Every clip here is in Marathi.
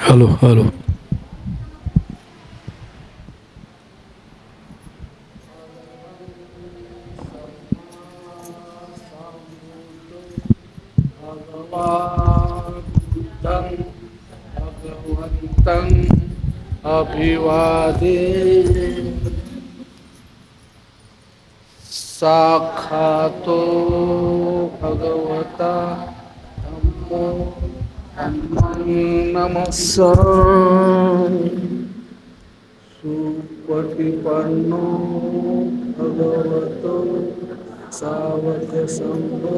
Hello hello. भगवन्तं अभिवादे साक्षातो भगवता धम्मो धम्मं नमस्सामि सुपटिपन्नो भगवतो सावकसंघो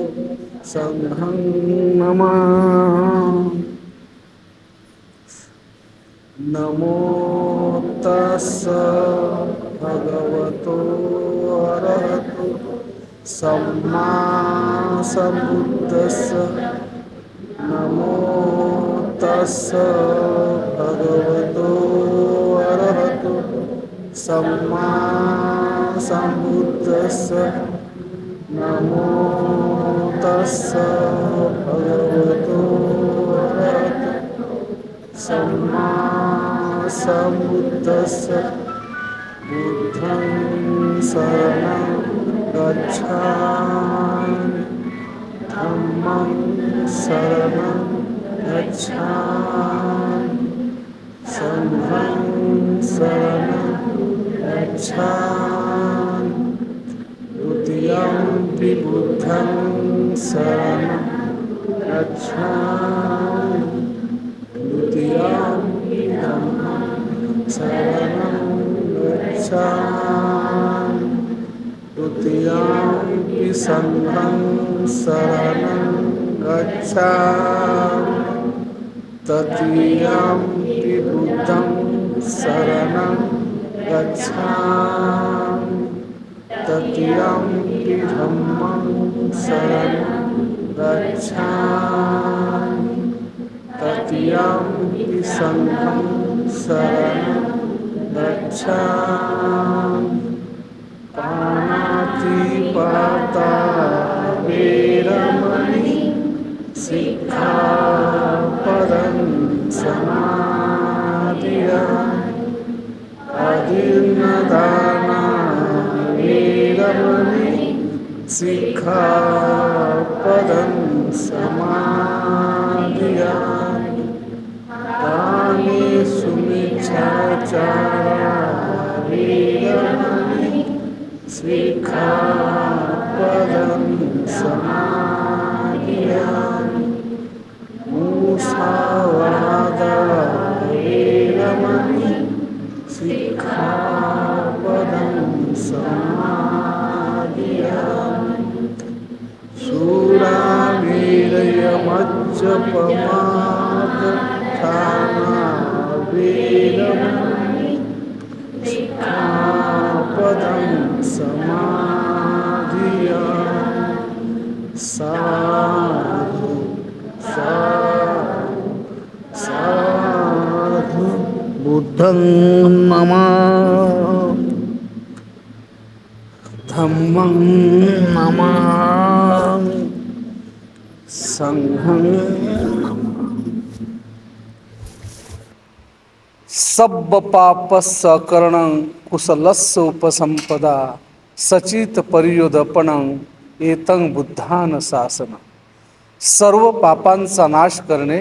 संघं नमामि। नमो तस्स भगवतो अरहतो सम्मा सम्बुद्दस्स। नमो तस्स भगवतो अरहतो सम्मा सम्बुद्दस्स। नमो तस्स भगवतो अरहतो सम्मा सम्बुद्दस्स। बुद्धं शरणं गच्छामि धम्मं शरणं गच्छामि संघं शरणं गच्छामि द्वितीयंपि बुद्धं शरणं गच्छामि द्वितीयंपि धम्मं शरणं गच्छामि द्वितीयंपि संघं शरणं गच्छामि तृतीयंपि बुद्धं शरणं गच्छामि तृतीयंपि धम्मं शरणं गच्छामि तृतीयंपि संघं शरणं गच्छामि। पाणातिपाता वेरमणि सिक्खापदं समादियामि। अदीर्णदाना वेरमणि सिक्खापदं समादियामि। कामेषु मिच्छाचारा वेरमणि सिक्खापदं समादियामि। मुसावादा वेरमणि सिक्खापदं समादियामि। शूरामेरयमज्जपमादठाना वेरमणि सिक्खापदं समादियामि। साधु साधु साधु बुद्धं नमामि धम्मं नमामि संघं नमामि। सब्ब पाप सकरणं कुशलस्य उपसंपदा सचित परियोदपणं एतं बुद्धान शासन। सर्व पापांचा नाश करणे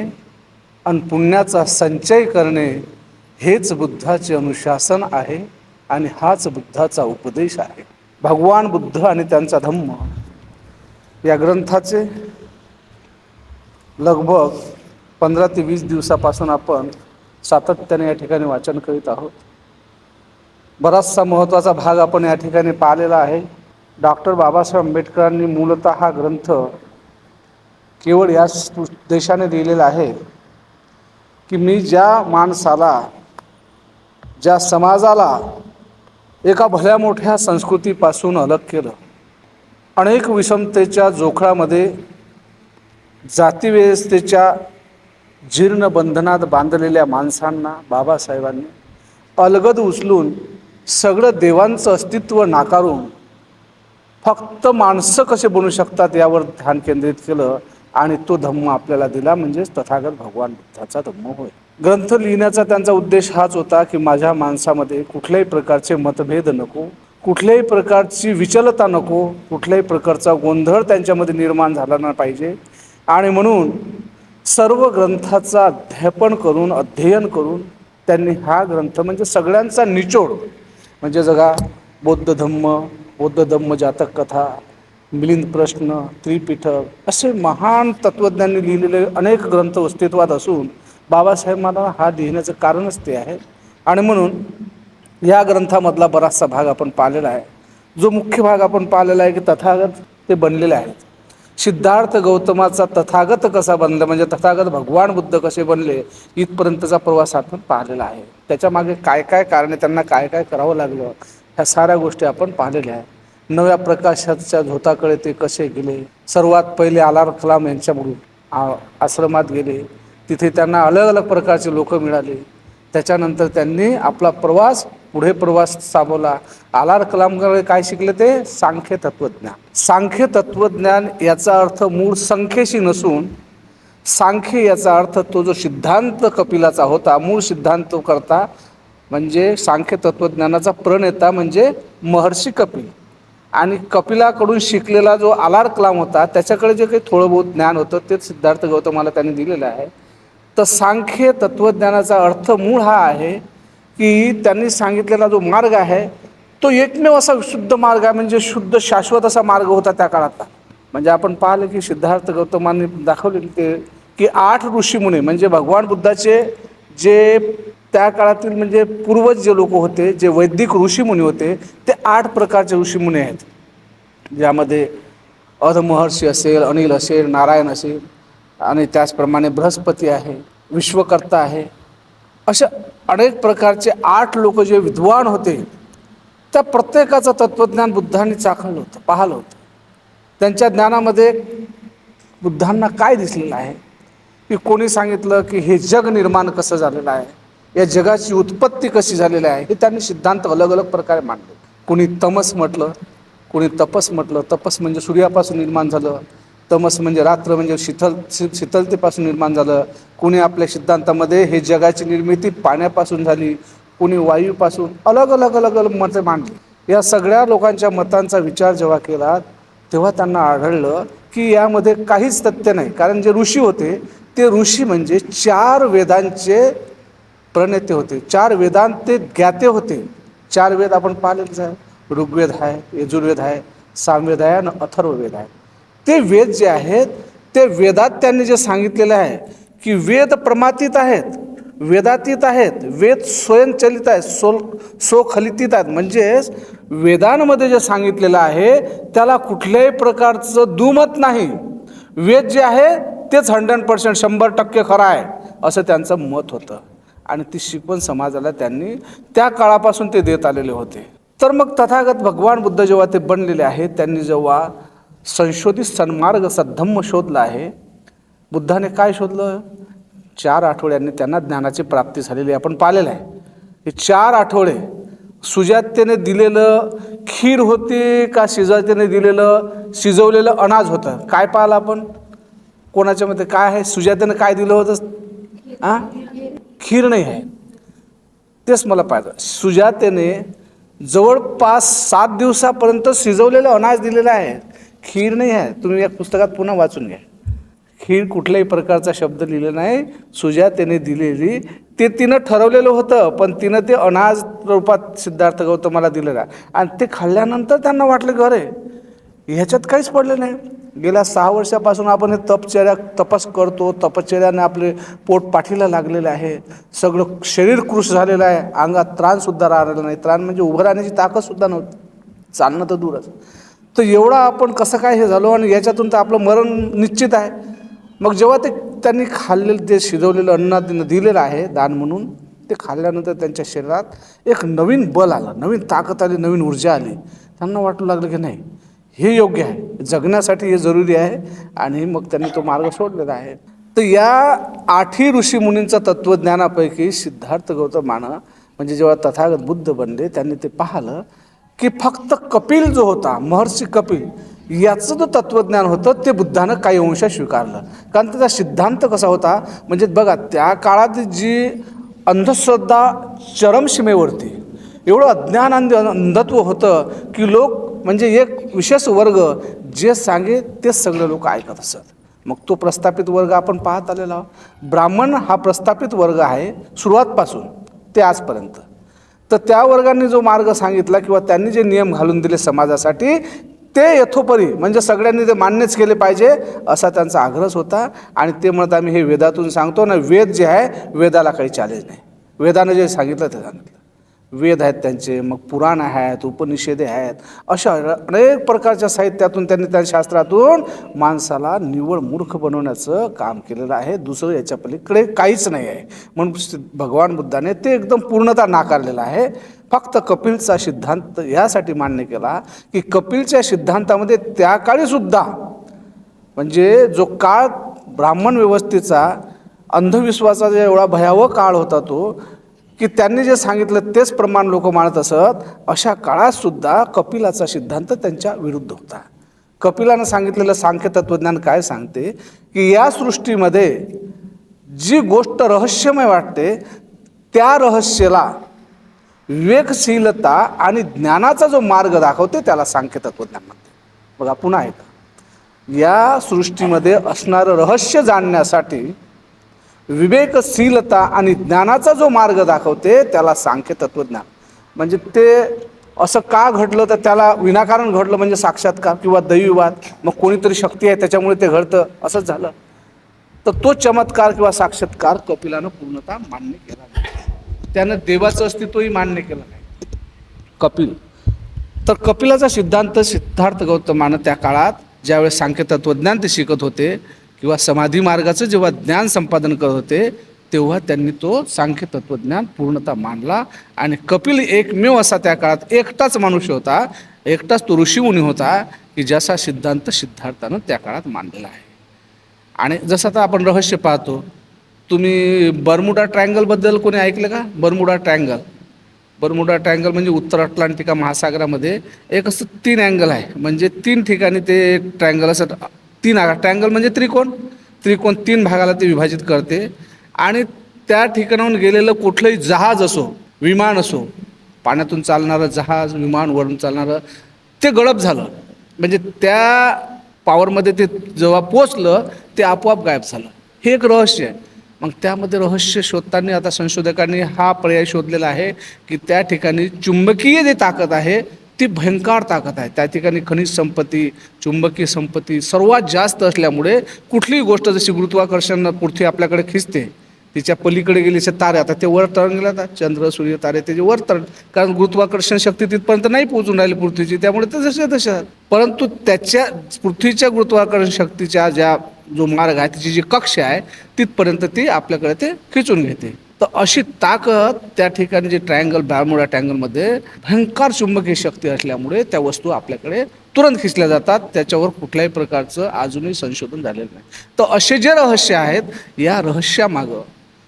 आणि पुण्याचा संचय करणे हेच बुद्धाचे अनुशासन आहे आणि हाच बुद्धाचा उपदेश आहे। भगवान बुद्ध आणि त्यांचा धम्म या ग्रंथाचे लगभग 15 ते 20 दिवसापासून आपण सातत्याने या ठिकाणी वाचन करीत आहोत। बराचसा महत्त्वाचा भाग आपण या ठिकाणी पाहिलेला आहे। डॉक्टर बाबासाहेब आंबेडकरांनी मूलतः हा ग्रंथ केवळ या उद्देशाने लिहिलेला आहे की मी ज्या माणसाला, ज्या समाजाला एका भल्या मोठ्या संस्कृतीपासून अलग केलं, अनेक विषमतेच्या जोखळामध्ये जातीव्यवस्थेच्या जीर्ण बंधनात बांधलेल्या माणसांना बाबासाहेबांनी अलगद उचलून सगळं देवांचं अस्तित्व नाकारून फक्त माणसं कसे बनू शकतात यावर ध्यान केंद्रित केलं आणि तो धम्म आपल्याला दिला, म्हणजेच तथागत भगवान बुद्धाचा धम्म होय। ग्रंथ लिहिण्याचा त्यांचा उद्देश हाच होता की माझ्या माणसामध्ये कुठल्याही प्रकारचे मतभेद नको, कुठल्याही प्रकारची विचलता नको, कुठल्याही प्रकारचा गोंधळ त्यांच्यामध्ये निर्माण झाला नाही पाहिजे. आणि म्हणून सर्व ग्रंथाचा अध्ययन करून त्यांनी हा ग्रंथ म्हणजे सगळ्यांचा निचोड म्हणजे जगा बौद्ध धम्म जातक कथा, मिलिंद प्रश्न, त्रिपिटक असे महान तत्त्वज्ञांनी लिहिलेले अनेक ग्रंथ अस्तित्वात असून बाबासाहेबांना हा लिहिण्याचं कारणच ते आहे. आणि म्हणून या ग्रंथामधला बराचसा भाग आपण पाहिलेला आहे. जो मुख्य भाग आपण पाहिलेला आहे की तथागत ते बनलेले आहेत. सिद्धार्थ गौतमाचा तथागत कसा बनला म्हणजे तथागत भगवान बुद्ध कसे बनले इथपर्यंतचा प्रवास आपण पाहिलेला आहे. त्याच्या मागे काय काय कारणे, त्यांना काय काय करावं लागलं, ह्या साऱ्या गोष्टी आपण पाहिलेल्या आहेत. नव्या प्रकाशाच्या झोताकडे ते कसे गेले, सर्वात पहिले आलार कलाम यांच्या आश्रमात गेले, तिथे त्यांना अलग अलग प्रकारचे लोक मिळाले. त्याच्यानंतर त्यांनी आपला पुढे प्रवास सावला. आलार कलामकडे काय शिकले ते सांख्य तत्वज्ञान. सांख्य तत्वज्ञान याचा अर्थ मूळ संख्येशी नसून सांख्य याचा अर्थ तो जो सिद्धांत कपिलाचा होता, मूळ सिद्धांत करता म्हणजे सांख्य तत्वज्ञानाचा प्रणेता म्हणजे महर्षी कपिल. आणि कपिलाकडून शिकलेला जो आलार कलाम होता त्याच्याकडे जे काही थोडं बहुत ज्ञान होतं ते सिद्धार्थ गौतमाला त्यांनी दिलेलं आहे. तर सांख्य तत्वज्ञानाचा अर्थ मूळ हा आहे की त्यांनी सांगितलेला जो मार्ग आहे तो एकमेव असा शुद्ध मार्ग आहे, म्हणजे शुद्ध शाश्वत असा मार्ग होता त्या काळातला. म्हणजे आपण पाहिलं की सिद्धार्थ गौतमांनी दाखवलेले ते की 8 ऋषीमुनी म्हणजे भगवान बुद्धाचे जे त्या काळातील म्हणजे पूर्वज जे लोक होते, जे वैदिक ऋषीमुनी होते, ते 8 प्रकारचे ऋषीमुनी आहेत. ज्यामध्ये अधमहर्षी असेल, अनिल असेल, नारायण असेल आणि त्याचप्रमाणे बृहस्पती आहे, विश्वकर्ता आहे, अशा अनेक प्रकारचे 8 लोक जे विद्वान होते त्या प्रत्येकाचं तत्त्वज्ञान बुद्धांनी चाखलं होतं, पाहिलं होतं. त्यांच्या ज्ञानामध्ये बुद्धांना काय दिसलेलं आहे की कोणी सांगितलं की हे जग निर्माण कसं झालेलं आहे, या जगाची उत्पत्ती कशी झालेली आहे, हे त्यांनी सिद्धांत अलग अलग प्रकारे मांडले. कोणी तमस म्हटलं, कोणी तपस म्हटलं. तपस म्हणजे सूर्यापासून निर्माण झालं, तमस म्हणजे रात्र म्हणजे शीतलतेपासून निर्माण झालं. कोणी आपल्या सिद्धांतामध्ये हे जगाची निर्मिती पाण्यापासून झाली, कोणी वायूपासून, अलग अलग अलग अलग मतं मांडली. या सगळ्या लोकांच्या मतांचा विचार जेव्हा केला तेव्हा त्यांना आढळलं की यामध्ये काहीच तथ्य नाही. कारण जे ऋषी होते ते ऋषी म्हणजे 4 वेदांचे प्रणेते होते, 4 वेदांचे ज्ञाते होते. 4 वेद आपण पाहिलेच आहे, ऋग्वेद आहे, यजुर्वेद आहे, सामवेद आहे आणि अथर्ववेद आहे. ते वेद जे आहेत ते वेदात त्यांनी जे सांगितलेलं आहे की वेद प्रमातीत आहेत, वेदातीत आहेत, वेद स्वयंचलित आहेत, स्वखलितीत आहेत. म्हणजेच वेदांमध्ये जे सांगितलेलं आहे त्याला कुठल्याही प्रकारचं दुमत नाही. वेद जे आहे तेच 100% 100% खरं आहे असं त्यांचं मत होतं. आणि ती शिकवण समाजाला त्यांनी त्या काळापासून ते देत आलेले होते. तर मग तथागत भगवान बुद्ध जेव्हा ते बनलेले आहेत, त्यांनी जेव्हा संशोधित सन्मार्ग असा धम्म शोधला आहे, बुद्धाने काय शोधलं? 4 आठवड्यांनी त्यांना ज्ञानाची प्राप्ती झालेली आपण पाहिलेलं आहे. हे 4 आठवडे सुजातेने दिलेलं खीर होती का सुजातेने दिलेलं शिजवलेलं अनाज होतं? काय पाहिलं आपण? कोणाच्या मध्ये काय आहे? सुजातेने काय दिलं होतं? खीर नाही आहे. तेच मला पाहिजे. सुजातेने जवळपास 7 दिवसापर्यंत शिजवलेलं अनाज दिलेलं आहे, खीर नाही आहे. तुम्ही या पुस्तकात पुन्हा वाचून घ्या. खीर कुठल्याही प्रकारचा शब्द लिहिला नाही. सुजातेने दिलेली ते तिनं ठरवलेलं होतं, पण तिनं ते अनाज रूपात सिद्धार्थ गौतमाला दिलेलं आहे. आणि ते खाल्ल्यानंतर त्यांना वाटलं की अरे ह्याच्यात काहीच पडलं नाही. गेल्या 6 वर्षापासून आपण हे तपस करतो, तपश्चर्याने आपले पोट पाठीला लागलेलं आहे, सगळं शरीर कृश झालेलं आहे, अंगात त्राणसुद्धा राहिलेलं नाही. त्राण म्हणजे उभं राहण्याची ताकदसुद्धा नव्हती, चालणं तर दूरच. तर एवढा आपण कसं काय हे झालो आणि याच्यातून तर आपलं मरण निश्चित आहे. मग जेव्हा त्यांनी खाल्लेलं ते शिजवलेलं अन्न दिलेलं आहे दान म्हणून, ते खाल्ल्यानंतर त्यांच्या शरीरात एक नवीन बल आलं, नवीन ताकद आली, नवीन ऊर्जा आली. त्यांना वाटू लागलं की नाही हे योग्य आहे, जगण्यासाठी हे जरुरी आहे. आणि मग त्यांनी तो मार्ग सोडलेला आहे. तर या 8 ऋषीमुनींच्या तत्त्वज्ञानापैकी सिद्धार्थ गौतमानं म्हणजे जेव्हा तथागत बुद्ध बनले त्यांनी ते पाहिलं की फक्त कपिल जो होता, महर्षी कपिल याचं जो तत्त्वज्ञान होतं ते बुद्धानं काही अंश स्वीकारलं. कारण त्याचा सिद्धांत कसा होता, म्हणजे बघा त्या काळात जी अंधश्रद्धा चरमसीमेवरती, एवढं अज्ञान आणि अंधत्व होतं की लोक म्हणजे एक विशेष वर्ग जे सांगे तेच सगळे लोक ऐकत असत. मग तो प्रस्थापित वर्ग आपण पाहत आलेला आहोत. ब्राह्मण हा प्रस्थापित वर्ग आहे सुरुवातपासून ते आजपर्यंत. तर त्या वर्गांनी जो मार्ग सांगितला किंवा त्यांनी जे नियम घालून दिले समाजासाठी ते यथोपरी म्हणजे सगळ्यांनी ते मान्यच केले पाहिजे असा त्यांचा आग्रह होता. आणि ते म्हणत आम्ही हे वेदातून सांगतो ना, वेद जे आहे वेदाला काही चॅलेंज नाही. वेदानं जे सांगितलं ते सांगितलं. वेद आहेत त्यांचे, मग पुराण आहेत, उपनिषदे आहेत, अशा अनेक प्रकारच्या साहित्यातून त्यांनी त्या शास्त्रातून माणसाला निव्वळ मूर्ख बनवण्याचं काम केलेलं आहे. दुसरं याच्या पलीकडे काहीच नाही आहे. म्हणून भगवान बुद्धाने ते एकदम पूर्णतः नाकारलेलं आहे. फक्त कपिलचा सिद्धांत यासाठी मान्य केला की कपिलच्या सिद्धांतामध्ये त्या काळीसुद्धा म्हणजे जो काळ ब्राह्मण व्यवस्थेचा अंधविश्वासाचा जो एवढा भयावह काळ होता तो की त्यांनी जे सांगितलं तेच प्रमाण लोक मानत असत, अशा काळातसुद्धा कपिलाचा सिद्धांत त्यांच्या विरुद्ध होता. कपिलानं सांगितलेलं सांख्य तत्त्वज्ञान काय सांगते की या सृष्टीमध्ये जी गोष्ट रहस्यमय वाटते त्या रहस्याला विवेकशीलता आणि ज्ञानाचा जो मार्ग दाखवते त्याला सांख्य तत्त्वज्ञान म्हणते. बघा पुन्हा एकदा, या सृष्टीमध्ये असणारं रहस्य जाणण्यासाठी विवेकशीलता आणि ज्ञानाचा जो मार्ग दाखवते त्याला सांख्य तत्त्वज्ञान म्हणजे. ते असं का घडलं तर त्याला विनाकारण घडलं म्हणजे साक्षात्कार किंवा दैववाद, मग कोणीतरी शक्ती आहे त्याच्यामुळे ते घडतं असंच झालं. तर तो चमत्कार किंवा साक्षात्कार कपिलानं पूर्णतः मान्य केला नाही. त्यानं देवाचं अस्तित्वही मान्य केलं नाही कपिल. तर कपिलाचा सिद्धांत सिद्धार्थ गौतमानं त्या काळात ज्यावेळेस सांख्य तत्त्वज्ञान ते शिकत होते किंवा समाधी मार्गाचं जेव्हा ज्ञान संपादन करत होते तेव्हा त्यांनी तो सांख्य तत्त्वज्ञान पूर्णतः मांडला. आणि कपिल एकमेव असा त्या काळात एकटाच मनुष्य होता, एकटाच तो ऋषीमुनी होता की ज्याचा सिद्धांत सिद्धार्थानं त्या काळात मांडलेला आहे. आणि जसं आता आपण रहस्य पाहतो, तुम्ही बर्मुडा ट्रायंगलबद्दल कोणी ऐकलं का? बर्मुडा ट्रायंगल म्हणजे उत्तर अटलांटिका महासागरामध्ये एक असं 3 अँगल आहे. म्हणजे 3 ठिकाणी ते ट्रायंगल असं ट्रायंगल म्हणजे त्रिकोण 3 भागाला ते विभाजित करते. आणि त्या ठिकाणाहून गेलेलं कुठलंही जहाज असो, विमान असो, पाण्यातून चालणारं जहाज, विमान, वरून चालणारं, ते गळप झालं. म्हणजे त्या पॉवरमध्ये ते जेव्हा पोचलं ते आपोआप गायब झालं. हे एक रहस्य आहे. मग त्यामध्ये रहस्य शोधताना आता संशोधकांनी हा पर्याय शोधलेला आहे की त्या ठिकाणी चुंबकीय जी ताकद आहे ती भयंकर ताकद आहे. त्या ठिकाणी खनिज संपत्ती, चुंबकीय संपत्ती सर्वात जास्त असल्यामुळे कुठलीही गोष्ट जशी गुरुत्वाकर्षण पृथ्वी आपल्याकडे खिचते, तिच्या पलीकडे गेलेचे तारे आता ते वर तरंग गेला, चंद्र, सूर्य, तारे त्याचे वर तरंग, कारण गुरुत्वाकर्षण शक्ती तिथपर्यंत नाही पोहोचून राहिली पृथ्वीची, त्यामुळे ते जसे तसे. परंतु त्याच्या पृथ्वीच्या गुरुत्वाकर्षण शक्तीच्या जो मार्ग आहे, तिची जी कक्ष आहे तिथपर्यंत ती आपल्याकडे ते खिचून घेते. तर अशी ताकद त्या ठिकाणी जे बर्मुडा ट्रायंगलमध्ये भयंकर चुंबकीय शक्ती असल्यामुळे त्या वस्तू आपल्याकडे तुरंत खिचल्या जातात. त्याच्यावर कुठल्याही प्रकारचं अजूनही संशोधन झालेलं नाही. तर असे जे रहस्य आहेत या रहस्यामागं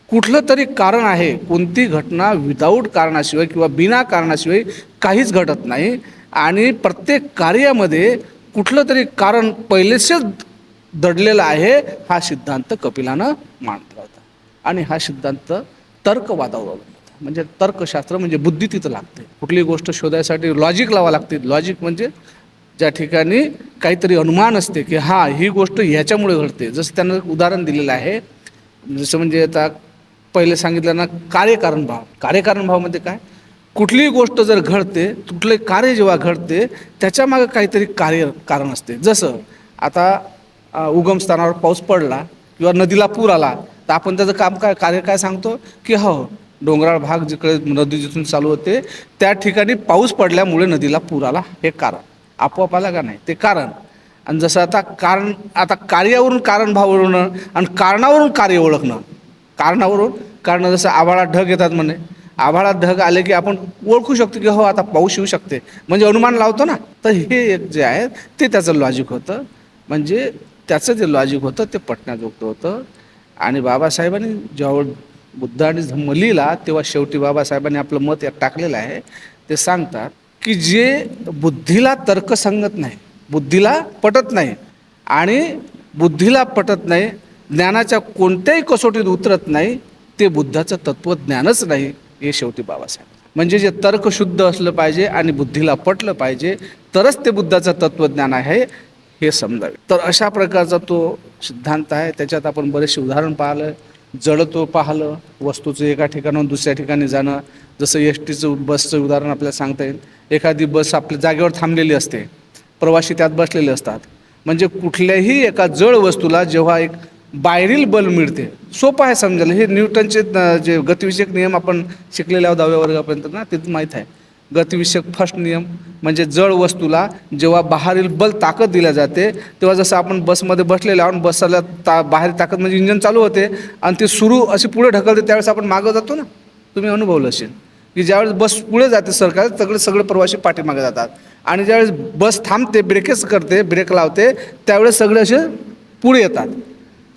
कुठलं तरी कारण आहे. कोणती घटना विदाऊट कारणाशिवाय किंवा बिना कारणाशिवाय काहीच घडत नाही. आणि प्रत्येक कार्यामध्ये कुठलं तरी कारण पहिलेच दडलेला आहे. हा सिद्धांत कपिलानं मांडला होता. आणि हा सिद्धांत तर्कवादावर होता. म्हणजे तर्कशास्त्र म्हणजे बुद्धी तिथं लागते. कुठली गोष्ट शोधायसाठी लॉजिक लावा लागते. लॉजिक म्हणजे ज्या ठिकाणी काहीतरी अनुमान असते की हां ही गोष्ट ह्याच्यामुळे घडते. जसं त्यानं उदाहरण दिलेलं आहे. जसं म्हणजे आता पहिले सांगितलं ना कार्यकारण भावामध्ये काय, कुठलीही गोष्ट जर घडते, कुठले कार्य जेव्हा घडते त्याच्यामागं काहीतरी कारण असते. जसं आता उगमस्थानावर पाऊस पडला किंवा नदीला पूर आला तर आपण त्याचं कार्य काय सांगतो की हो डोंगराळ भाग जिकडे नदी जिथून चालू होते त्या ठिकाणी पाऊस पडल्यामुळे नदीला पूर आला, हे कारण आपोआप आला का नाही, ते कारण. आणि जसं आता कार्यावरून कारणभाव ओळखणं आणि कारणावरून कार्य ओळखणं. कारण जसं आभाळात ढग येतात म्हणे, आभाळात ढग आले की आपण ओळखू शकतो की हो आता पाऊस येऊ शकते, म्हणजे अनुमान लावतो ना. तर हे एक जे आहे ते त्याचं लॉजिक होतं. म्हणजे त्याचं जे लॉजिक होतं ते पटण्याजोगतं होतं. आणि बाबासाहेबांनी जेव्हा बुद्ध आणि धम्म लिहिला तेव्हा शेवटी बाबासाहेबांनी आपलं मत यात टाकलेलं आहे. ते सांगतात की जे बुद्धीला तर्कसंगत नाही बुद्धीला पटत नाही आणि बुद्धीला पटत नाही, ज्ञानाच्या कोणत्याही कसोटीत उतरत नाही, ते बुद्धाचं तत्त्वज्ञानच नाही. हे शेवटी बाबासाहेब म्हणजे जे तर्कशुद्ध असलं पाहिजे आणि बुद्धीला पटलं पाहिजे, तरच ते बुद्धाचं तत्त्वज्ञान आहे हे समजावे. तर अशा प्रकारचा तो सिद्धांत आहे. त्याच्यात आपण बरेचसे उदाहरण पाहिलं, जडत्व पाहिलं, वस्तूचं एका ठिकाणाहून दुसऱ्या ठिकाणी जाणं. जसं एस टीचं बसचं उदाहरण आपल्याला सांगता येईल. एखादी बस आपल्या जागेवर थांबलेली असते, प्रवासी त्यात बसलेले असतात. म्हणजे कुठल्याही एका जड वस्तूला जेव्हा एक बाहेरील बल मिळते, सोपं आहे समजायला. हे न्यूटनचे जे गतिविषयक नियम आपण शिकलेले आहोत 10व्या वर्गापर्यंत ना, ते माहीत आहे. गतिविषयक फर्स्ट नियम म्हणजे जड वस्तूला जेव्हा बाहेरील बल ताकद दिल्या जाते, तेव्हा जसं आपण बसमध्ये बसलेले आहोत, बसला बाहेर ताकद म्हणजे इंजन चालू होते आणि ते सुरू अशी पुढे ढकलते, त्यावेळेस आपण मागं जातो ना. तुम्ही अनुभवलं असेल की ज्यावेळेस बस पुढे जाते सरकार, सगळे प्रवासी पाठीमागे जातात आणि ज्यावेळेस बस थांबते, ब्रेकेच करते, ब्रेक लावते, त्यावेळेस सगळे असे पुढे येतात.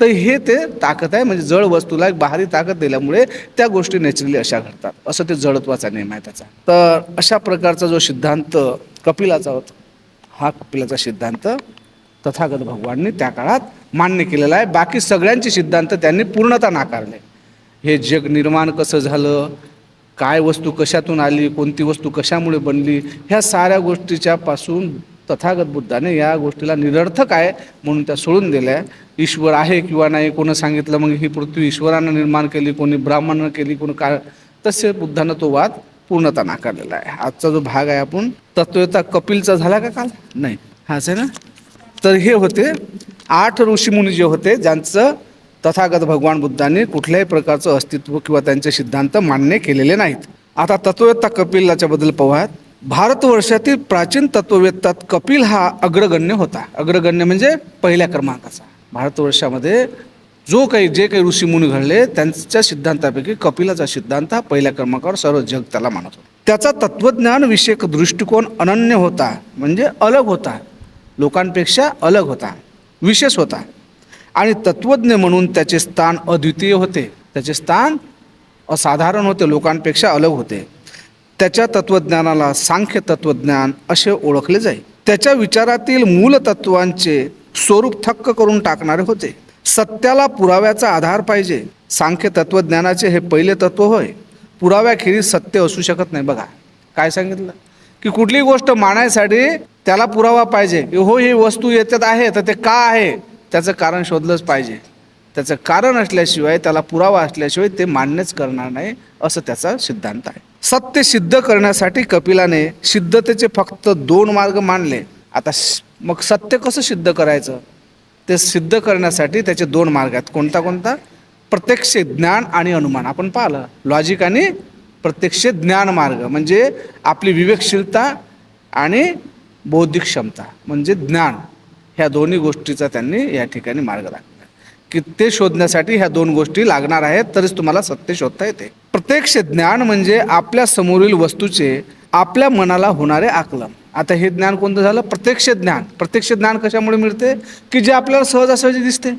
तर हे ते ताकद आहे. म्हणजे जड वस्तूला एक बाहेरी ताकद दिल्यामुळे त्या गोष्टी नॅचरली अशा घडतात. असं ते जडत्वाचा नियम आहे त्याचा. तर अशा प्रकारचा जो सिद्धांत कपिलाचा होता, हा कपिलाचा सिद्धांत तथागत भगवानने त्या काळात मान्य केलेला आहे. बाकी सगळ्यांचे सिद्धांत त्यांनी पूर्णतः नाकारले. हे जग निर्माण कसं झालं, काय वस्तू कशातून आली, कोणती वस्तू कशामुळे बनली, ह्या साऱ्या गोष्टीच्या पासून तथागत बुद्धाने या गोष्टीला निरर्थक आहे म्हणून त्या सोडून दिल्या. ईश्वर आहे किंवा नाही, कोणी सांगितलं मग ही पृथ्वी ईश्वरानं निर्माण केली, कोणी ब्राह्मणानं केली, कोणी काय, तसे बुद्धानं तो वाद पूर्णतः नाकारलेला आहे. आजचा जो भाग आहे आपण तत्वता कपिलचा झाला का काल? नाही, हाच आहे ना. तर हे होते 8 ऋषीमुनी जे होते, ज्यांचं तथागत भगवान बुद्धांनी कुठल्याही प्रकारचं अस्तित्व किंवा त्यांचे सिद्धांत मान्य केलेले नाहीत. आता तत्ववेत्ता कपिलाच्याबद्दल पाहूयात. भारतवर्षातील प्राचीन तत्ववेत्तात कपिल हा अग्रगण्य होता. अग्रगण्य म्हणजे पहिल्या क्रमांकाचा. भारतवर्षामध्ये जे काही ऋषीमुनी घडले त्यांच्या सिद्धांतापैकी कपिलाचा सिद्धांत हा पहिल्या क्रमांकावर सर्व जग त्याला मानत होतं. त्याचा तत्वज्ञान विषयक दृष्टिकोन अनन्य होता, म्हणजे अलग होता, लोकांपेक्षा अलग होता, विशेष होता. आणि तत्वज्ञ म्हणून त्याचे स्थान अद्वितीय होते. त्याचे स्थान असाधारण होते, लोकांपेक्षा अलग होते. त्याच्या तत्वज्ञानाला सांख्य तत्वज्ञान असे ओळखले जाई. त्याच्या विचारातील मूल तत्वांचे स्वरूप थक्क करून टाकणारे होते. सत्याला पुराव्याचा आधार पाहिजे. सांख्य तत्वज्ञानाचे हे पहिले तत्व होय. पुराव्याखेरीज सत्य असू शकत नाही. बघा काय सांगितलं की कुठली गोष्ट मानायसाठी त्याला पुरावा पाहिजे की हो ही वस्तू याच्यात आहे, तर ते का आहे त्याचं कारण शोधलंच पाहिजे. त्याचं कारण असल्याशिवाय, त्याला पुरावा असल्याशिवाय ते मान्यच करणार नाही, असं त्याचा सिद्धांत आहे. सत्य सिद्ध करण्यासाठी कपिलाने सिद्धतेचे फक्त 2 मार्ग मानले. आता मग सत्य कसं सिद्ध करायचं, ते सिद्ध करण्यासाठी त्याचे 2 मार्ग आहेत. कोणता? प्रत्यक्ष ज्ञान आणि अनुमान. आपण पाहिलं लॉजिक आणि प्रत्यक्ष ज्ञान मार्ग म्हणजे आपली विवेकशीलता आणि बौद्धिक क्षमता म्हणजे ज्ञान, ह्या दोन्ही गोष्टीचा त्यांनी या ठिकाणी मार्ग दाखवला की ते शोधण्यासाठी ह्या 2 गोष्टी लागणार आहेत, तरच तुम्हाला सत्य शोधता येते. प्रत्यक्ष ज्ञान म्हणजे आपल्या समोरील वस्तूचे आपल्या मनाला होणारे आकलन. आता हे ज्ञान कोणतं झालं? प्रत्यक्ष ज्ञान. प्रत्यक्ष ज्ञान कशामुळे मिळते की जे आपल्याला सहजासहजी दिसते,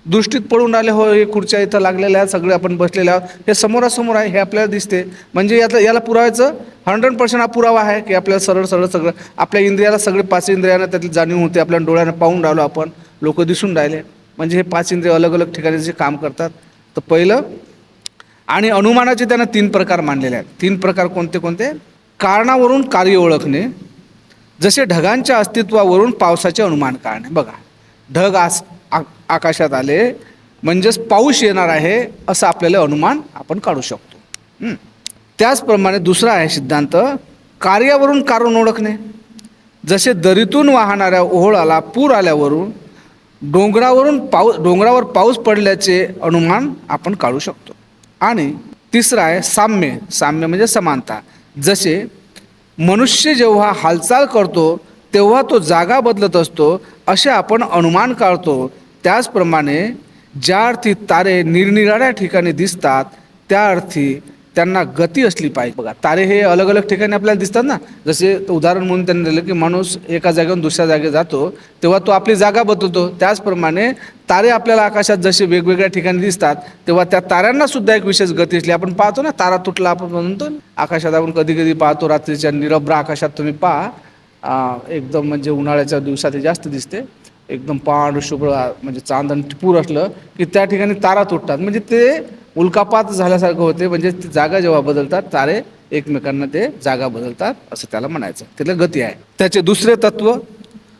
दृष्टीत पडून राहिले. हो हे खुर्च्या इथं लागलेल्या आहेत, सगळे आपण बसलेले आहोत, हे समोरासमोर आहे, हे आपल्याला दिसते. म्हणजे याला पुराव्याचं 100% हा पुरावा आहे की आपल्याला सरळ सगळं आपल्या इंद्रियाला सगळे 5 इंद्रियांना त्यातली जाणीव होते. आपल्या डोळ्यानं पाहून राहिलो आपण, लोक दिसून राहिले, म्हणजे हे 5 इंद्रिय अलग अलग ठिकाणी जे काम करतात. तर पहिलं आणि अनुमानाचे त्यांना 3 प्रकार मानलेले आहेत. 3 प्रकार कोणते? कारणावरून कार्य ओळखणे, जसे ढगांच्या अस्तित्वावरून पावसाचे अनुमान काढणे. बघा ढग आकाशात आले म्हणजेच पाऊस येणार आहे असं आपल्याला अनुमान आपण काढू शकतो. त्याचप्रमाणे दुसरा आहे सिद्धांत कार्यावरून कारण ओळखणे, जसे दरीतून वाहणाऱ्या ओहोळाला पूर आल्यावरून डोंगरावर पाऊस पडल्याचे अनुमान आपण काढू शकतो. आणि तिसरा आहे साम्य म्हणजे समानता, जसे मनुष्य जेव्हा हालचाल करतो तेव्हा तो जागा बदलत असतो असे आपण अनुमान काढतो. त्याचप्रमाणे ज्या अर्थी तारे निरनिराळ्या ठिकाणी दिसतात त्या अर्थी त्यांना गती असली पाहिजे. बघा तारे हे अलग अलग ठिकाणी आपल्याला दिसतात ना, जसे उदाहरण म्हणून त्यांनी दिलं की माणूस एका जागेवरून दुसऱ्या जागेत जातो तेव्हा तो आपली जागा बदलतो. त्याचप्रमाणे तारे आपल्याला आकाशात जसे वेगवेगळ्या ठिकाणी दिसतात तेव्हा त्या ताऱ्यांना सुद्धा एक विशेष गती असली. आपण पाहतो ना तारा तुटला आपण म्हणतो आकाशात, आपण कधी कधी पाहतो रात्रीच्या निरभ्र आकाशात तुम्ही पहा एकदम म्हणजे उन्हाळ्याच्या दिवसात हे जास्त दिसते. एकदम पांढरं शुभ्र म्हणजे चांदण पूर असलं की त्या ठिकाणी तारा तुटतात, म्हणजे ते उल्कापात झाल्यासारखं होते. म्हणजे ती जागा जेव्हा बदलतात तारे एकमेकांना ते जागा बदलतात असं त्याला म्हणायचं. त्याला गती आहे. त्याचे दुसरे तत्व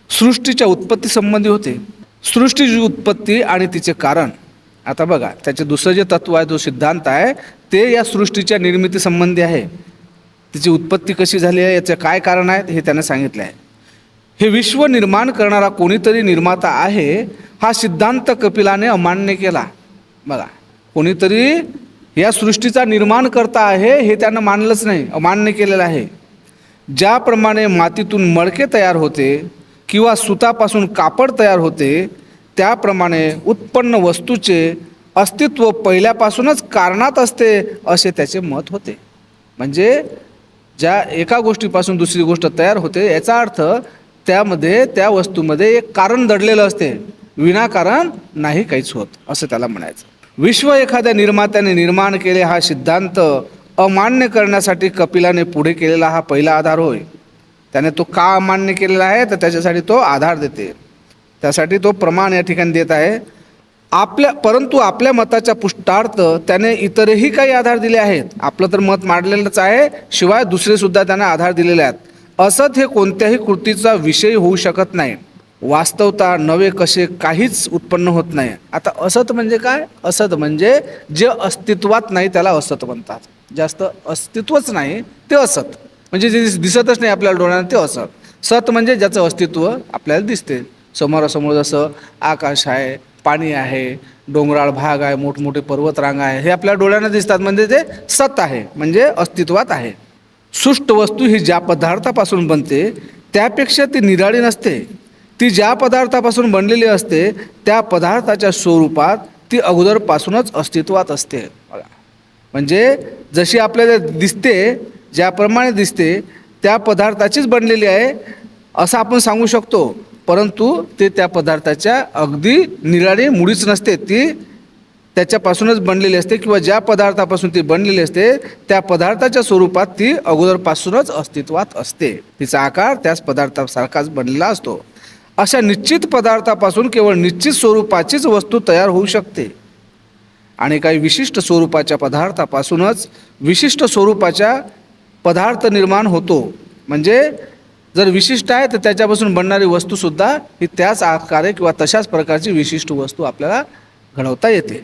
सृष्टीच्या उत्पत्ती संबंधी होते. सृष्टीची उत्पत्ती आणि तिचे कारण. आता बघा, त्याचे दुसरं जे तत्व आहे, जो सिद्धांत आहे, ते या सृष्टीच्या निर्मिती संबंधी आहे. तिची उत्पत्ती कशी झाली आहे, याचे काय कारण आहेत हे त्याने सांगितलं आहे. हे विश्व निर्माण करणारा कोणीतरी निर्माता आहे हा सिद्धांत कपिलाने अमान्य केला. बघा, कोणीतरी या सृष्टीचा निर्माण करता आहे हे त्यानं मानलंच नाही, अमान्य केलेलं आहे. ज्याप्रमाणे मातीतून मडके तयार होते किंवा सुतापासून कापड तयार होते, त्याप्रमाणे उत्पन्न वस्तूचे अस्तित्व पहिल्यापासूनच कारणात असते असे त्याचे मत होते. म्हणजे ज्या एका गोष्टीपासून दुसरी गोष्ट तयार होते, याचा अर्थ त्यामध्ये त्या वस्तूमध्ये एक कारण दडलेलं असते, विनाकारण नाही काहीच होत असं त्याला म्हणायचं. विश्व एखाद्या निर्मात्याने निर्माण केले हा सिद्धांत अमान्य करण्यासाठी कपिलाने पुढे केलेला हा पहिला आधार होय. त्याने तो का अमान्य केलेला आहे, तर त्याच्यासाठी तो आधार देते, त्यासाठी तो प्रमाण या ठिकाणी देत आहे. परंतु आपल्या मताच्या पुष्टार्थ त्याने इतरही काही आधार दिले आहेत. आपलं तर मत मांडलेलंच आहे, शिवाय दुसरे सुद्धा त्याने आधार दिलेले आहेत. असत हे कोणत्याही कृतीचा विषय होऊ शकत नाही. वास्तवता नवे कसे काहीच उत्पन्न होत नाही. आता असत म्हणजे काय? असत म्हणजे जे अस्तित्वात नाही त्याला असत म्हणतात. जास्त अस्तित्वच नाही ते असत, म्हणजे जे दिसतच नाही आपल्याला डोळ्यांना ते असत. सत म्हणजे ज्याचं अस्तित्व आपल्याला दिसते समोरासमोर, जसं आकाश आहे, पाणी आहे, डोंगराळ भाग आहे, मोठमोठे पर्वतरांगा आहे, हे आपल्या डोळ्यांना दिसतात, म्हणजे ते सत आहे, म्हणजे अस्तित्वात आहे. सुष्ट वस्तू ही ज्या पदार्थापासून बनते त्यापेक्षा ती निराळी नसते. ती ज्या पदार्थापासून बनलेली असते त्या पदार्थाच्या स्वरूपात ती अगोदरपासूनच अस्तित्वात असते. म्हणजे जशी आपल्याला दिसते, ज्याप्रमाणे दिसते त्या पदार्थाचीच बनलेली आहे असं आपण सांगू शकतो. परंतु ते त्या पदार्थाच्या अगदी निराळी मुळीच नसते, ती त्याच्यापासूनच बनलेली असते, किंवा ज्या पदार्थापासून ती बनलेली असते त्या पदार्थाच्या स्वरूपात ती अगोदरपासूनच अस्तित्वात असते. तिचा आकार त्याच पदार्थासारखाच बनलेला असतो. अशा निश्चित पदार्थापासून केवळ निश्चित स्वरूपाचीच वस्तू तयार होऊ शकते आणि काही विशिष्ट स्वरूपाच्या पदार्थापासूनच विशिष्ट स्वरूपाचा पदार्थ निर्माण होतो. म्हणजे जर विशिष्ट आहे तर त्याच्यापासून बनणारी वस्तूसुद्धा ही त्याच आकारे किंवा तशाच प्रकारची विशिष्ट वस्तू आपल्याला घडवता येते.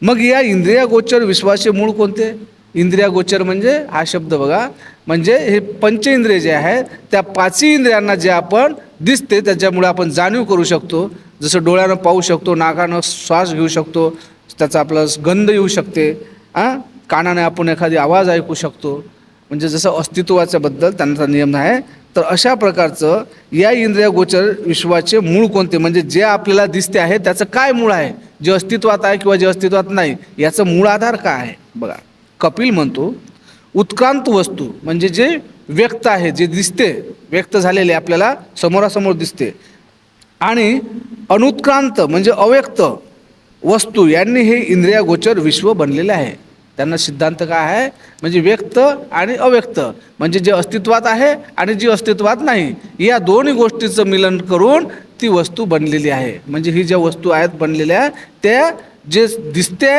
मग या इंद्रियागोचर विश्वाचे मूळ कोणते? इंद्रियागोचर म्हणजे हा शब्द बघा, म्हणजे हे पंचेंद्रिय जे आहेत त्या पाचही इंद्रियांना जे आपण दिसते त्याच्यामुळे आपण जाणीव करू शकतो. जसं डोळ्यानं पाहू शकतो, नाकानं श्वास घेऊ शकतो, त्याचा आपला गंध येऊ शकते, कानाने आपण एखादी आवाज ऐकू शकतो, म्हणजे जसं अस्तित्वाच्याबद्दल त्यांचा नियम आहे. तर अशा प्रकारचं या इंद्रियागोचर विश्वाचे मूळ कोणते, म्हणजे जे आपल्याला दिसते आहे त्याचं काय मूळ आहे, जे अस्तित्वात आहे किंवा जे अस्तित्वात नाही याचं मूळ आधार काय आहे. बघा, कपिल म्हणतो उत्क्रांत वस्तू म्हणजे जे व्यक्त आहे, जे दिसते, व्यक्त झालेले आपल्याला समोरासमोर दिसते, आणि अनुत्क्रांत म्हणजे अव्यक्त वस्तू यांनी हे इंद्रियागोचर विश्व बनलेले आहे. त्यांना सिद्धांत काय आहे, म्हणजे व्यक्त आणि अव्यक्त, म्हणजे जे अस्तित्वात आहे आणि जी अस्तित्वात नाही, या दोन्ही गोष्टीचं मिलन करून ती वस्तू बनलेली आहे. म्हणजे ही ज्या वस्तू आहेत बनलेल्या त्या जे दिसते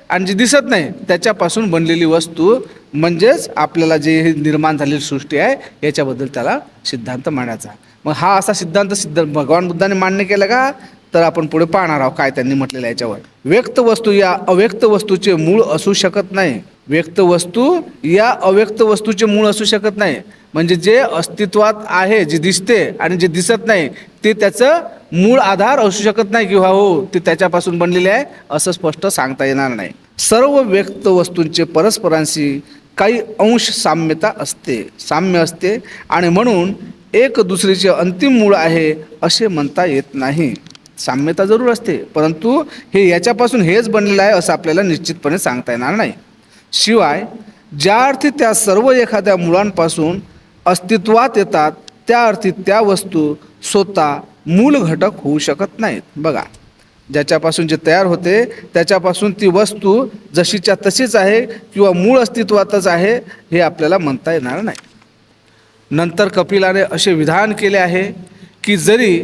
आणि जे दिसत नाही त्याच्यापासून बनलेली वस्तू, म्हणजेच आपल्याला जे हे निर्माण झालेली सृष्टी आहे याच्याबद्दल त्याला सिद्धांत मांडायचा. मग हा असा सिद्धांत भगवान बुद्धाने मान्य केला का, तर आपण पुढे पाहणार आहोत काय त्यांनी म्हटलेलं आहे याच्यावर. व्यक्त वस्तू या अव्यक्त वस्तूचे मूळ असू शकत नाही. व्यक्त वस्तू या अव्यक्त वस्तूचे मूळ असू शकत नाही, म्हणजे जे अस्तित्वात आहे, जे दिसते आणि जे दिसत नाही ते त्याचं मूळ आधार असू शकत नाही, किंवा हो ते त्याच्यापासून बनलेले आहे असं स्पष्ट सांगता येणार नाही. सर्व व्यक्त वस्तूंचे परस्परांशी काही अंश साम्य असते आणि म्हणून एक दुसरीचे अंतिम मूळ आहे असे म्हणता येत नाही. साम्यता जरूर असते, परंतु हे याच्यापासून हेच बनलेलं आहे असं आपल्याला निश्चितपणे सांगता येणार नाही. शिवाय ज्या अर्थी त्या सर्व एखाद्या मुळांपासून अस्तित्वात येतात त्या अर्थी त्या वस्तू स्वतः मूल घटक होऊ शकत नाहीत. बघा, ज्याच्यापासून जे तयार होते त्याच्यापासून ती वस्तू जशीच्या तशीच आहे किंवा मूळ अस्तित्वातच आहे हे आपल्याला म्हणता येणार नाही. नंतर कपिलाने असे विधान केले आहे की जरी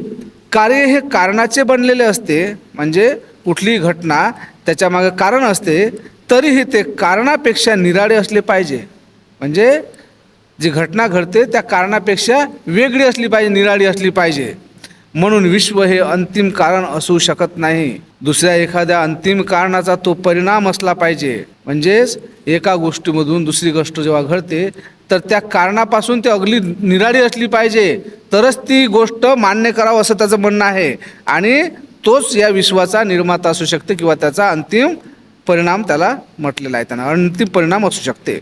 कार्य हे कारणाचे बनलेले असते, म्हणजे कुठलीही घटना त्याच्यामागे कारण असते, तरीही ते कारणापेक्षा निराळे असले पाहिजे. म्हणजे जी घटना घडते त्या कारणापेक्षा वेगळी असली पाहिजे, निराळी असली पाहिजे. म्हणून विश्व हे अंतिम कारण असू शकत नाही. दुसऱ्या एखाद्या अंतिम कारणाचा तो परिणाम असला पाहिजे. म्हणजेच एका गोष्टीमधून दुसरी गोष्ट जेव्हा घडते तर त्या कारणापासून ते अगदी निराळी असली पाहिजे, तरच ती गोष्ट मान्य करावं असं त्याचं म्हणणं आहे. आणि तोच या विश्वाचा निर्माता असू शकते किंवा त्याचा अंतिम परिणाम त्याला म्हटलेला आहे. त्यांना अंतिम परिणाम असू शकते.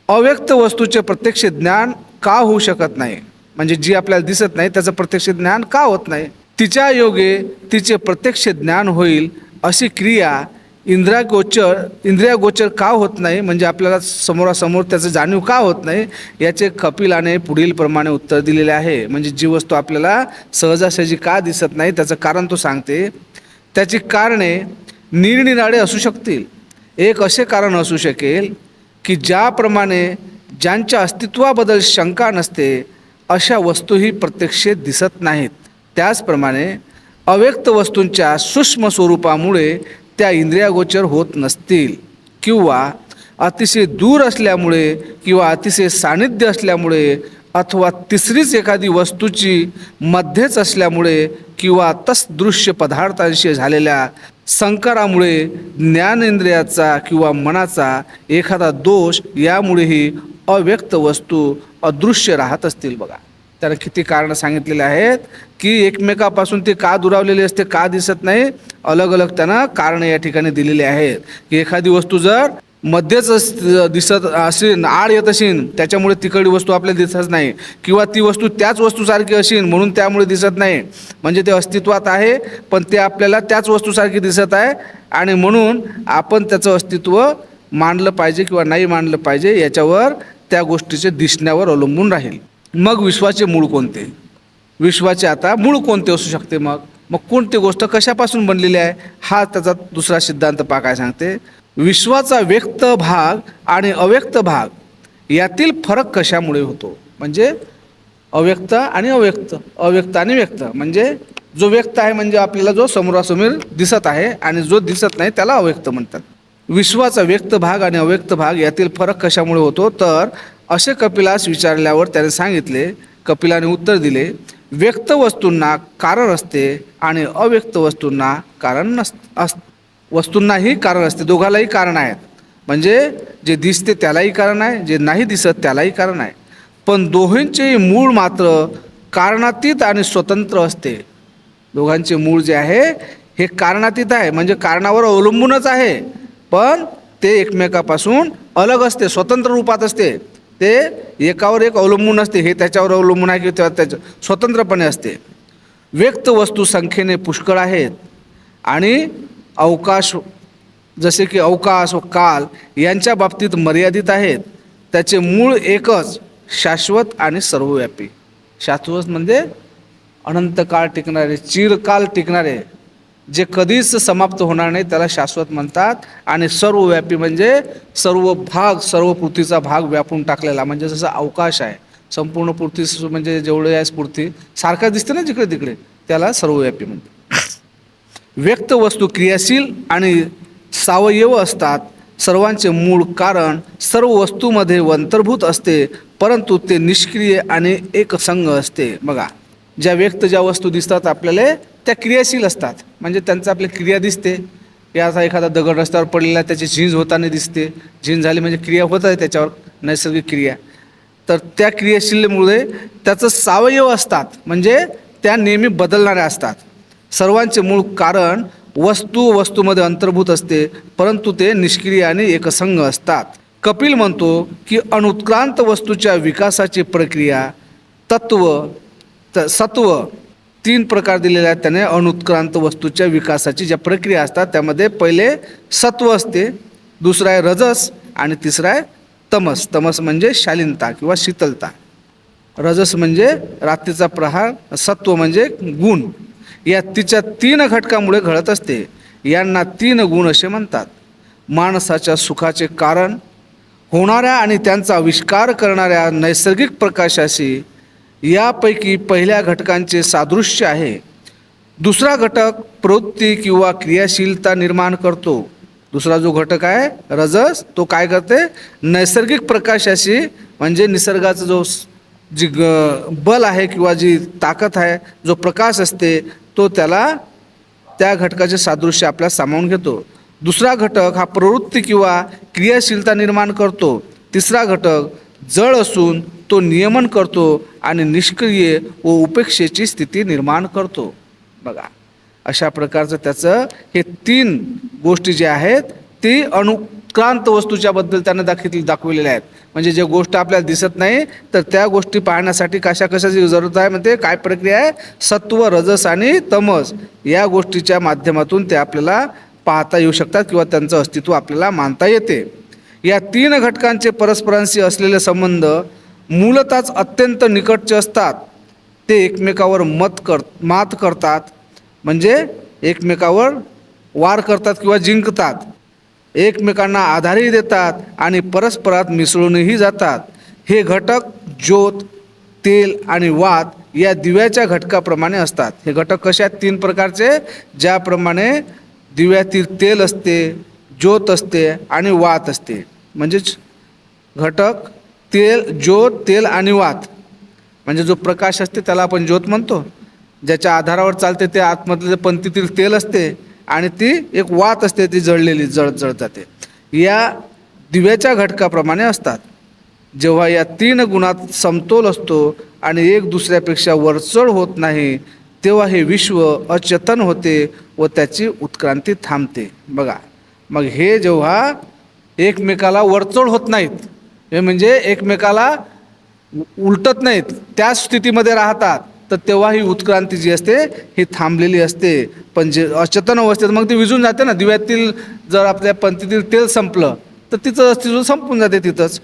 अव्यक्त वस्तूचे प्रत्यक्ष ज्ञान का होऊ शकत नाही, म्हणजे जी आपल्याला दिसत नाही त्याचं प्रत्यक्ष ज्ञान का होत नाही. तिच्या योगे तिचे प्रत्यक्ष ज्ञान होईल अशी क्रिया इंद्रियागोचर का होत नाही, म्हणजे आपल्याला समोरासमोर त्याचं जाणीव का होत नाही, याचे कपिलाने पुढील प्रमाणे उत्तर दिलेले आहे. म्हणजे जी वस्तू आपल्याला सहजासहजी का दिसत नाही त्याचं कारण तो सांगते. त्याची कारणे निरनिराळे असू शकतील. एक असे कारण असू शकेल की ज्याप्रमाणे ज्यांच्या अस्तित्वाबद्दल शंका नसते अशा वस्तूही प्रत्यक्षात दिसत नाहीत, त्याचप्रमाणे अव्यक्त वस्तूंच्या सूक्ष्म स्वरूपामुळे त्या इंद्रियागोचर होत नसतील, किंवा अतिशय दूर असल्यामुळे किंवा अतिशय सानिध्य असल्यामुळे अथवा तिसरीच एखादी वस्तूची मध्येच असल्यामुळे किंवा तसदृश्य पदार्थांशी झालेल्या संकरामुळे ज्ञानेंद्रियाचा किंवा मनाचा एखादा दोष यामुळेही अव्यक्त वस्तू अदृश्य राहत असतील. बघा, त्याला किती कारणं सांगितलेली आहेत की एकमेकापासून ते का दुरावलेले असते, का दिसत नाही, अलग अलग त्यांना कारणं या ठिकाणी दिलेली आहेत. की एखादी वस्तू जर मध्येच दिसत असेल, आड येत असेल, त्याच्यामुळे तिकडली वस्तू आपल्याला दिसत नाही, किंवा ती वस्तू त्याच वस्तूसारखी असेल म्हणून त्यामुळे दिसत नाही, म्हणजे ते अस्तित्वात आहे पण ते आपल्याला त्याच वस्तूसारखी दिसत आहे आणि म्हणून आपण त्याचं अस्तित्व मानलं पाहिजे किंवा नाही मानलं पाहिजे याच्यावर त्या गोष्टीचे दिसण्यावर अवलंबून राहील. मग विश्वाचे मूळ कोणते, विश्वाचे आता मूळ कोणते असू शकते, मग कोणती गोष्ट कशापासून बनलेली आहे, हा त्याचा दुसरा सिद्धांत काय सांगते. विश्वाचा व्यक्त भाग आणि अव्यक्त भाग यातील फरक कशामुळे होतो, म्हणजे अव्यक्त आणि अव्यक्त, अव्यक्त आणि व्यक्त. म्हणजे जो व्यक्त आहे म्हणजे आपल्याला जो समोरासमोर दिसत आहे आणि जो दिसत नाही त्याला अव्यक्त म्हणतात. विश्वाचा व्यक्त भाग आणि अव्यक्त भाग यातील फरक कशामुळे होतो, तर असे कपिलास विचारल्यावर त्याने सांगितले, कपिलाने उत्तर दिले, व्यक्त वस्तूंना कारण असते आणि अव्यक्त वस्तूंना कारण वस्तूंनाही कारण असते. दोघालाही कारण आहेत. म्हणजे जे दिसते त्यालाही कारण आहे, जे नाही दिसत त्यालाही कारण आहे. पण दोघांचेही मूळ मात्र कारणातीत आणि स्वतंत्र असते. दोघांचे मूळ जे आहे हे कारणातीत आहे, म्हणजे कारणावर अवलंबूनच आहे, पण ते एकमेकापासून अलग असते, स्वतंत्र रूपात असते. ते एकावर एक अवलंबून असते, हे त्याच्यावर अवलंबून आहे की त्याच्या स्वतंत्रपणे असते. व्यक्त वस्तू संख्येने पुष्कळ आहेत आणि अवकाश, जसे की अवकाश व काल यांच्या बाबतीत मर्यादित आहेत. त्याचे मूळ एकच, शाश्वत आणि सर्वव्यापी. शाश्वत म्हणजे अनंतकाळ टिकणारे, चिरकाल टिकणारे, जे कधीच समाप्त होणार नाही त्याला शाश्वत म्हणतात. आणि सर्वव्यापी म्हणजे सर्व भाग, सर्व पृथ्वीचा भाग व्यापून टाकलेला, म्हणजे जसं अवकाश आहे, संपूर्ण पृथ्वी म्हणजे जेवढे आहे पृथ्वी सारखा दिसते ना जिकडे तिकडे, त्याला सर्वव्यापी म्हणतात. व्यक्त वस्तू क्रियाशील आणि सावयव असतात. सर्वांचे मूळ कारण सर्व वस्तूमध्ये अंतर्भूत असते, परंतु ते निष्क्रिय आणि एकसंग असते. बघा, ज्या वस्तू दिसतात आपल्याला त्या क्रियाशील असतात, म्हणजे त्यांचं आपल्या क्रिया दिसते. याचा एखादा दगड रस्त्यावर पडलेला त्याची झीज होताना दिसते, झीज झाली म्हणजे क्रिया होत आहे त्याच्यावर, नैसर्गिक क्रिया. तर त्या क्रियाशीलतेमुळे त्याचं सावयव असतात, म्हणजे त्या नेहमी बदलणाऱ्या असतात. सर्वांचे मूळ कारण वस्तूमध्ये अंतर्भूत असते, परंतु ते निष्क्रिय आणि एकसंग असतात. कपिल म्हणतो की अनुत्क्रांत वस्तूच्या विकासाची प्रक्रिया सत्व 3 प्रकार दिलेले आहेत त्याने. अनुत्क्रांत वस्तूच्या विकासाची ज्या प्रक्रिया असतात त्यामध्ये पहिले सत्व असते, दुसरा आहे रजस आणि तिसरा आहे तमस. तमस म्हणजे शालीनता किंवा शीतलता, रजस म्हणजे रात्रीचा प्रहार, सत्व म्हणजे गुण. या तिच्या 3 घटकामुळे घडत असते. यांना 3 गुण असे म्हणतात. माणसाच्या सुखाचे कारण होणाऱ्या आणि त्यांचा आविष्कार करणाऱ्या नैसर्गिक प्रकाशाशी यापैकी पहिल्या घटकांचे सादृश्य आहे. दुसरा घटक प्रवृत्ती किंवा क्रियाशीलता निर्माण करतो. दुसरा जो घटक आहे रजस, तो काय करते? नैसर्गिक प्रकाशाशी, म्हणजे निसर्गाचा जो जी बल आहे किंवा जी ताकद आहे, जो प्रकाश असते, तो त्या घटकाचे सादृश्य आपल्याला सामावून घेतो. दुसरा घटक हा प्रवृत्ती किंवा क्रियाशीलता निर्माण करतो. तिसरा घटक जड असून तो नियमन करतो आणि निष्क्रिय व उपेक्षेची स्थिती निर्माण करतो. बघा, अशा प्रकारचं त्याचं हे 3 गोष्टी ज्या आहेत ती अनुक्रांत वस्तूच्या बद्दल त्यानं दाखवलेल्या आहेत. म्हणजे जे गोष्ट आपल्याला दिसत नाही तर त्या गोष्टी पाहण्यासाठी कशाची जरूरत आहे, म्हणजे काय प्रक्रिया आहे? सत्व, रजस आणि तमस या गोष्टीच्या माध्यमातून ते आपल्याला पाहता येऊ शकतात किंवा त्यांचं अस्तित्व आपल्याला मानता येते. या 3 घटकांचे परस्परांशी असलेले संबंध मूलतःच अत्यंत निकटचे असतात. ते एकमेकावर मात करतात, म्हणजे एकमेकावर वार करतात किंवा जिंकतात, एकमेकांना आधारही देतात आणि परस्परात मिसळूनही जातात. हे घटक ज्योत, तेल आणि वात या दिव्याच्या घटकाप्रमाणे असतात. हे घटक कसे आहेत? 3 प्रकारचे. ज्याप्रमाणे दिव्यातील तेल असते, ज्योत असते आणि वात असते. म्हणजेच घटक ज्योत, तेल आणि वात, म्हणजे जो प्रकाश असते त्याला आपण ज्योत म्हणतो. ज्याच्या आधारावर चालते ते आतमधले पंथीतील तेल असते आणि ती एक वात असते, ती जळलेली जळत जाते. या दिव्याच्या घटकाप्रमाणे असतात. जेव्हा या 3 गुणात समतोल असतो आणि एक दुसऱ्यापेक्षा वरचढ होत नाही, तेव्हा हे विश्व अचेतन होते व त्याची उत्क्रांती थांबते. बघा, मग हे जेव्हा एकमेकाला वरचढ होत नाहीत, हे म्हणजे एकमेकाला उलटत नाहीत, त्या स्थितीमध्ये राहतात, तर तेव्हा ही उत्क्रांती जी असते ही थांबलेली असते. पण जे अचेतन अवस्थेत मग ती विझून जाते ना. दिव्यातील जर आपल्या पंथीतील तेल संपलं तर तिचं अस्तित्व संपून जाते तिथंच.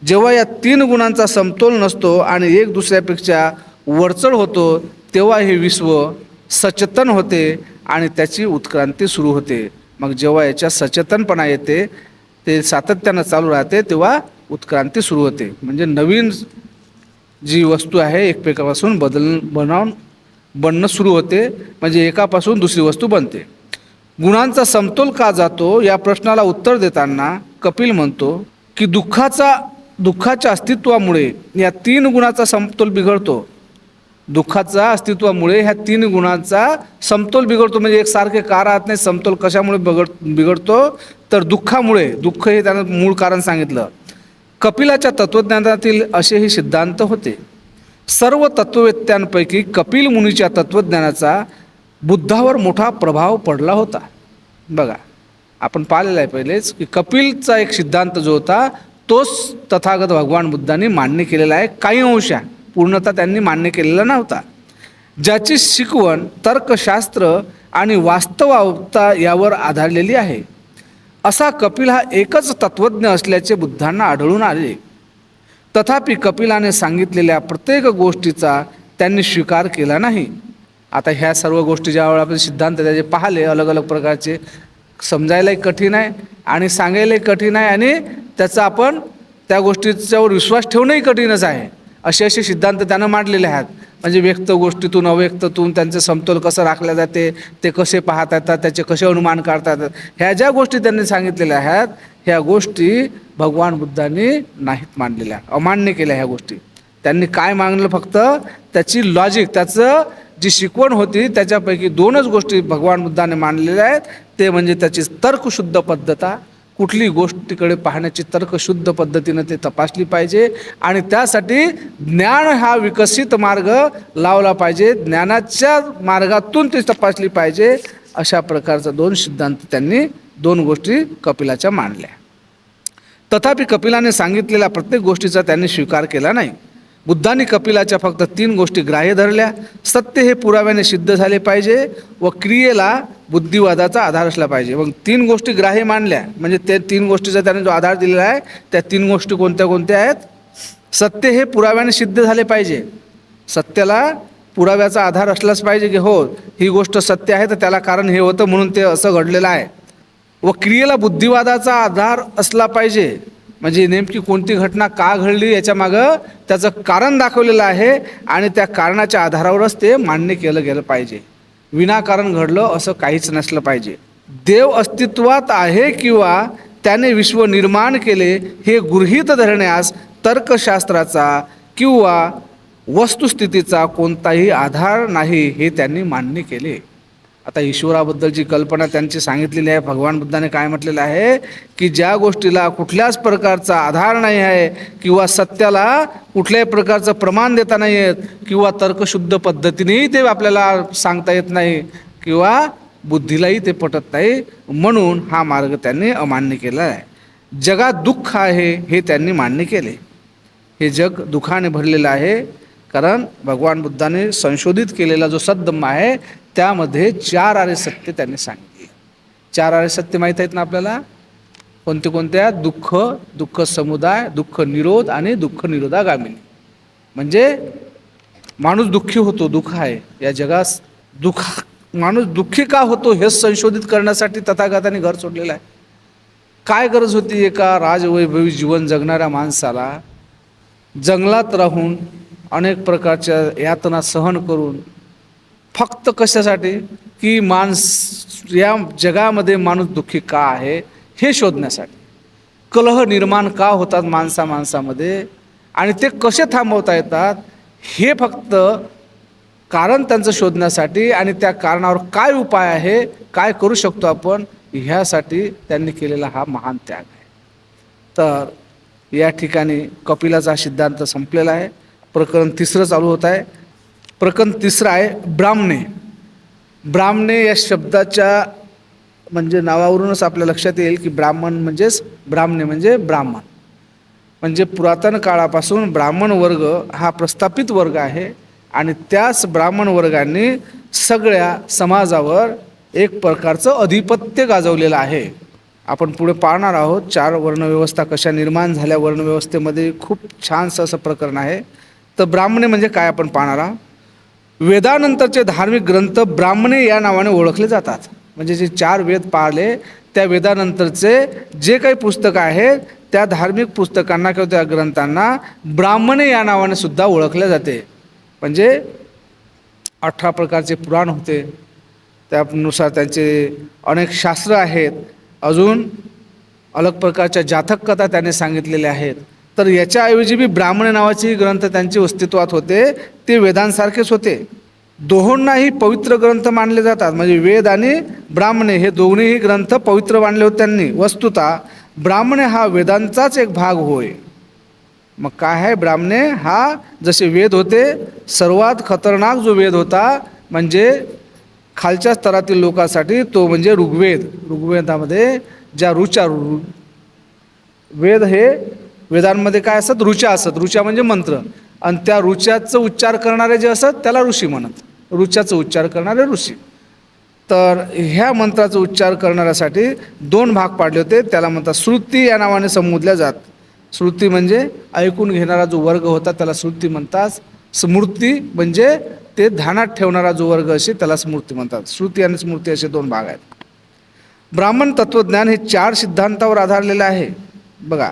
जेव्हा या 3 गुणांचा समतोल नसतो आणि एक दुसऱ्यापेक्षा वरचढ होतो, तेव्हा हे विश्व सचेतन होते आणि त्याची उत्क्रांती सुरू होते. मग जेव्हा याच्या सचेतनपणा येते, ते सातत्यानं चालू राहते, तेव्हा उत्क्रांती सुरू होते. म्हणजे नवीन जी वस्तू आहे एकमेकापासून बनणं सुरू होते, म्हणजे एकापासून दुसरी वस्तू बनते. गुणांचा समतोल का जातो या प्रश्नाला उत्तर देताना कपिल म्हणतो की दुःखाच्या अस्तित्वामुळे या 3 गुणाचा समतोल बिघडतो. दुःखाच्या अस्तित्वामुळे ह्या 3 गुणांचा समतोल बिघडतो. म्हणजे एकसारखे का राहत नाही? समतोल कशामुळे बिघडतो? तर दुःखामुळे. दुःख हे त्यानं मूळ कारण सांगितलं. कपिलाच्या तत्त्वज्ञानातील असेही सिद्धांत होते. सर्व तत्ववेत्यांपैकी कपिल मुनीच्या तत्त्वज्ञानाचा बुद्धावर मोठा प्रभाव पडला होता. बघा, आपण पाहिलेलं आहे पहिलेच की कपिलचा एक सिद्धांत जो होता तोच तथागत भगवान बुद्धांनी मान्य केलेला आहे. काही अंशा, पूर्णतः त्यांनी मान्य केलेला नव्हता. ज्याची शिकवण तर्कशास्त्र आणि वास्तवावता यावर आधारलेली आहे. असा कपिल हा एकच तत्त्वज्ञ असल्याचे बुद्धांना आढळून आले. तथापि कपिलाने सांगितलेल्या प्रत्येक गोष्टीचा त्यांनी स्वीकार केला नाही. आता ह्या सर्व गोष्टी ज्यावेळेला आपण सिद्धांत त्याचे पाहिले अलग अलग प्रकारचे, समजायलाही कठीण आहे आणि सांगायलाही कठीण आहे आणि त्याचा आपण त्या गोष्टीच्यावर विश्वास ठेवणंही कठीणच आहे. असे सिद्धांत त्यानं मांडलेले आहेत. म्हणजे व्यक्त गोष्टीतून अव्यक्ततून त्यांचे समतोल कसं राखले जाते, ते कसे पाहता येतात, त्याचे कसे अनुमान काढता येतात, ह्या ज्या गोष्टी त्यांनी सांगितलेल्या आहेत ह्या गोष्टी भगवान बुद्धांनी नाहीत मांडलेल्या, अमान्य केल्या. ह्या गोष्टी त्यांनी काय मागलं? फक्त त्याची लॉजिक, त्याचं जी शिकवण होती त्याच्यापैकी 2च गोष्टी भगवान बुद्धाने मांडलेल्या आहेत. ते म्हणजे त्याची तर्कशुद्ध पद्धता, कुठली गोष्टीकडे पाहण्याची तर्कशुद्ध पद्धतीनं ते तपासली पाहिजे आणि त्यासाठी ज्ञान हा विकसित मार्ग लावला पाहिजे, ज्ञानाच्या मार्गातून ती तपासली पाहिजे. अशा प्रकारचा 2 सिद्धांत त्यांनी, 2 गोष्टी कपिलाच्या मांडल्या. तथापि कपिलाने सांगितलेल्या प्रत्येक गोष्टीचा त्यांनी स्वीकार केला नाही. बुद्धांनी कपिलाच्या फक्त 3 गोष्टी ग्राह्य धरल्या. सत्य हे पुराव्याने सिद्ध झाले पाहिजे व क्रियेला बुद्धिवादाचा आधार असला पाहिजे. मग 3 गोष्टी ग्राह्य मानल्या, म्हणजे त्या 3 गोष्टीचा त्याने जो आधार दिलेला आहे त्या 3 गोष्टी कोणत्या कोणत्या आहेत? सत्य हे पुराव्याने सिद्ध झाले पाहिजे. सत्याला पुराव्याचा आधार असलाच पाहिजे की हो ही गोष्ट सत्य आहे तर त्याला कारण हे होतं म्हणून ते असं घडलेलं आहे. व क्रियेला बुद्धिवादाचा आधार असला पाहिजे. म्हणजे नेमकी कोणती घटना का घडली याच्या मागं त्याचं कारण दाखवलेलं आहे आणि त्या कारणाच्या आधारावरच ते मान्य केलं गेलं पाहिजे. विनाकारण घडलं असं काहीच नसलं पाहिजे. देव अस्तित्वात आहे किंवा त्याने विश्व निर्माण केले हे गृहीत धरण्यास तर्कशास्त्राचा किंवा वस्तुस्थितीचा कोणताही आधार नाही हे त्यांनी मान्य केले. आता ईश्वराबद्दलची कल्पना त्यांची सांगितलेली आहे. भगवान बुद्धाने काय म्हटलेलं आहे की ज्या गोष्टीला कुठल्याच प्रकारचा आधार नाही आहे किंवा सत्याला कुठल्याही प्रकारचं प्रमाण देता नाही येत किंवा तर्कशुद्ध पद्धतीनेही ते आपल्याला सांगता येत नाही किंवा बुद्धीलाही ते पटत नाही, म्हणून हा मार्ग त्यांनी अमान्य केला आहे. जगात दुःख आहे हे त्यांनी मान्य केले. हे जग दुःखाने भरलेलं आहे कारण भगवान बुद्धाने संशोधित केलेला जो सद्धम्म आहे त्यामध्ये 4 आर्य सत्य त्यांनी सांगितले. 4 आर्य सत्य माहीत आहेत ना आपल्याला? कोणते कोणत्या? दुःख, दुःख समुदाय, दुःख निरोध आणि दुःख निरोधागामिनी. म्हणजे माणूस दुःखी होतो, दुःख आहे या जगास. माणूस दुःखी का होतो हे संशोधित करण्यासाठी तथागतांनी घर सोडलेलं आहे. काय गरज होती एका राजवैभवी जीवन जगणाऱ्या माणसाला जंगलात राहून अनेक प्रकारच्या यातना सहन करून फक्त कशासाठी की या जगामध्ये माणूस दुःखी का आहे हे शोधण्यासाठी. कलह निर्माण का होतात माणसामध्ये आणि ते कसे थांबवता येतात हे फक्त कारण त्यांचं शोधण्यासाठी आणि त्या कारणावर काय उपाय आहे, काय करू शकतो आपण, ह्यासाठी त्यांनी केलेला हा महान त्याग आहे. तर या ठिकाणी कपिलाचा सिद्धांत संपलेला आहे. प्रकरण 3 चालू होत आहे. प्रकरण 3 आहे ब्राह्मणे. ब्राह्मणे या शब्दाच्या म्हणजे नावावरूनच आपल्या लक्षात येईल की ब्राह्मण म्हणजेच ब्राह्मणे म्हणजे ब्राह्मण. म्हणजे पुरातन काळापासून ब्राह्मण वर्ग हा प्रस्थापित वर्ग आहे आणि त्याच ब्राह्मण वर्गाने सगळ्या समाजावर एक प्रकारचं अधिपत्य गाजवलेलं आहे. आपण पुढे पाहणार आहोत 4 वर्णव्यवस्था कशा निर्माण झाल्या. वर्णव्यवस्थेमध्ये खूप छानसं असं प्रकरण आहे. तर ब्राह्मणे म्हणजे काय आपण पाहणार आहोत. वेदानंतरचे धार्मिक ग्रंथ ब्राह्मणे या नावाने ओळखले जातात. म्हणजे जे 4 वेद पाळले त्या वेदानंतरचे जे काही पुस्तकं आहेत त्या धार्मिक पुस्तकांना किंवा त्या ग्रंथांना ब्राह्मणे या नावाने सुद्धा ओळखले जाते. म्हणजे 18 प्रकारचे पुराण होते, त्यानुसार त्यांचे अनेक शास्त्र आहेत, अजून अलग प्रकारच्या जातक कथा त्याने सांगितलेल्या आहेत. तर याच्याऐवजी बी ब्राह्मण नावाचे ग्रंथ त्यांचे अस्तित्वात होते. ते वेदांसारखेच होते. दोहोंनाही पवित्र ग्रंथ मानले जातात. म्हणजे वेद आणि ब्राह्मणे हे दोन्हीही ग्रंथ पवित्र मानले होते त्यांनी. वस्तुतः ब्राह्मणे हा वेदांचाच एक भाग होय. मग काय आहे ब्राह्मणे? हा जसे वेद होते, सर्वात खतरनाक जो वेद होता म्हणजे खालच्या स्तरातील लोकांसाठी तो म्हणजे ऋग्वेद. ऋग्वेदामध्ये ज्या ऋचा, वेद हे वेदांमध्ये काय असत? ऋचा असत. ऋचा म्हणजे मंत्र. आणि त्या ऋचाचं उच्चार करणारे जे असत त्याला ऋषी म्हणत. ऋचाचं उच्चार करणारे ऋषी. तर ह्या मंत्राचा उच्चार करणाऱ्यासाठी 2 भाग पाडले होते. त्याला म्हणतात श्रुती या नावाने संबोधल्या जात. श्रुती म्हणजे ऐकून घेणारा जो वर्ग होता त्याला श्रुती म्हणतात. स्मृती म्हणजे ते ध्यानात ठेवणारा जो वर्ग असे त्याला स्मृती म्हणतात. श्रुती आणि स्मृती असे 2 भाग आहेत. ब्राह्मण तत्त्वज्ञान हे 4 सिद्धांतावर आधारलेलं आहे. बघा,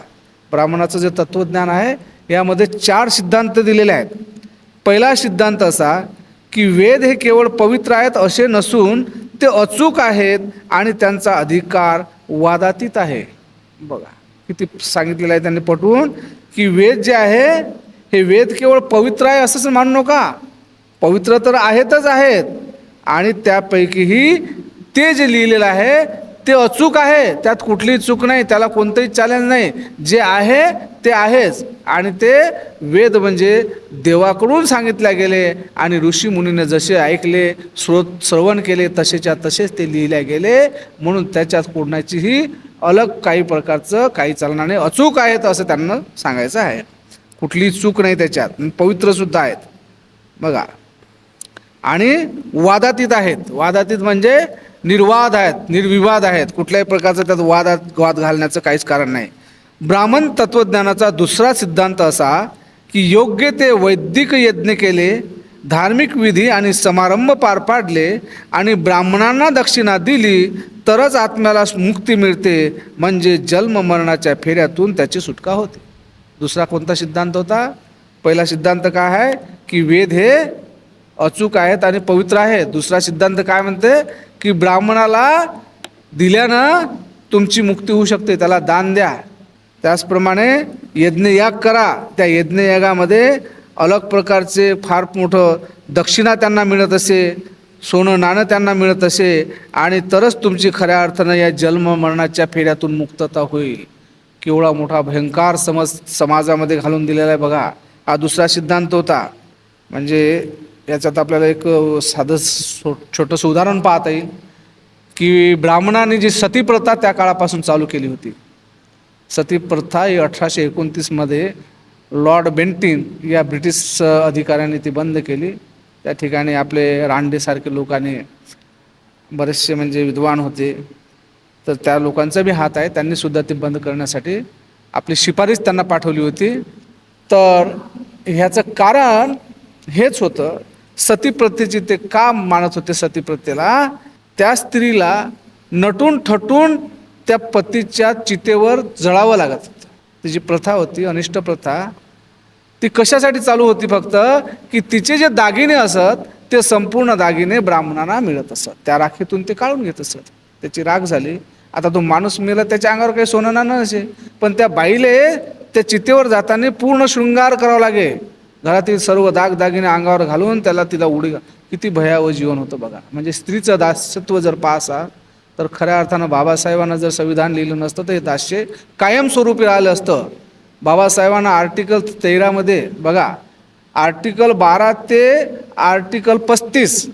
ब्राह्मणाचं जे तत्त्वज्ञान आहे यामध्ये 4 सिद्धांत दिलेले आहेत. पहिला सिद्धांत असा की वेद हे केवळ पवित्र आहेत असे नसून ते अचूक आहेत आणि त्यांचा अधिकार वादातीत आहे. बघा किती सांगितलेलं आहे त्यांनी पटवून की वेद जे आहे हे वेद केवळ पवित्र आहे असंच मानू नका. पवित्र तर आहेतच आहेत आणि त्यापैकीही ते जे लिहिलेलं आहे ते अचूक आहे. त्यात कुठलीही चूक नाही, त्याला कोणतंही चॅलेंज नाही. जे आहे ते आहेच. आणि ते वेद म्हणजे देवाकडून सांगितले गेले आणि ऋषी मुनीने जसे ऐकले, श्रवण केले तसेच्या तसेच ते लिहिले गेले. म्हणून त्याच्यात कोणाचीही अलग काही प्रकारचं काही चालणार नाही. अचूक आहेत असं त्यांना सांगायचं आहे. कुठलीही चूक नाही त्याच्यात. पवित्रसुद्धा आहेत. बघा, आणि वादातीत आहेत. वादातीत म्हणजे निर्वाद आहेत, निर्विवाद आहेत. कुठल्याही प्रकारचं त्यात वाद घालण्याचं काहीच कारण नाही. ब्राह्मण तत्त्वज्ञानाचा दुसरा सिद्धांत असा की योग्य ते वैदिक यज्ञ केले धार्मिक विधी आणि समारंभ पार पाडले आणि ब्राह्मणांना दक्षिणा दिली तरच आत्म्याला मुक्ती मिळते, म्हणजे जन्म मरणाच्या फेऱ्यातून त्याची सुटका होते. दुसरा कोणता सिद्धांत होता? पहिला सिद्धांत काय आहे की वेद हे अचूक आहेत आणि पवित्र आहेत. दुसरा सिद्धांत काय म्हणते की ब्राह्मणाला दिल्यानं तुमची मुक्ती होऊ शकते, त्याला दान द्या. त्याचप्रमाणे यज्ञयाग करा, त्या यज्ञयागामध्ये अलग प्रकारचे फार मोठं दक्षिणा त्यांना मिळत असे, सोनं नाणं त्यांना मिळत असे, आणि तरच तुमची खऱ्या अर्थानं या जन्म मरणाच्या फेऱ्यातून मुक्तता होईल. केवढा मोठा भयंकर समाजामध्ये घालून दिलेला आहे बघा. हा दुसरा सिद्धांत होता. म्हणजे याच्यात आपल्याला एक साधं छोटंसं उदाहरण पाहता येईल की ब्राह्मणांनी जी सतीप्रथा त्या काळापासून चालू केली होती. सतीप्रथा ही 1829मध्ये लॉर्ड बेंटिन या ब्रिटिश अधिकाऱ्यांनी ती बंद केली. त्या ठिकाणी आपले रांडेसारखे लोकांनी, बरेचसे म्हणजे विद्वान होते, तर त्या लोकांचा बी हात आहे, त्यांनीसुद्धा ते बंद करण्यासाठी आपली शिफारस त्यांना पाठवली होती. तर ह्याचं कारण हेच होतं, सतीप्रथेची ते का मानत होते सतीप्रथेला? त्या स्त्रीला नटून थटून त्या पतीच्या चितेवर जळावं लागत होतं. ती जी प्रथा होती, अनिष्ट प्रथा, ती कशासाठी चालू होती? फक्त की तिचे जे दागिने असत ते संपूर्ण दागिने ब्राह्मणांना मिळत असत, त्या राखीतून ते काढून घेत असत. त्याची राख झाली. आता तो माणूस मेला, त्याच्या अंगावर काही सोनं नाणं नसे, पण त्या बाईले त्या चितेवर जाताना पूर्ण शृंगार करावा लागे, घरातील सर्व दागदागिने अंगावर घालून त्याला तिला उडी. किती भयावह जीवन होतं बघा. म्हणजे स्त्रीचं दास्यत्व जर पाहसा तर खऱ्या अर्थानं बाबासाहेबांना जर संविधान लिहिलं नसतं तर हे दास्य कायमस्वरूपी राहिलं असतं. बाबासाहेबांना आर्टिकल 13मध्ये बघा, आर्टिकल 12 ते आर्टिकल 35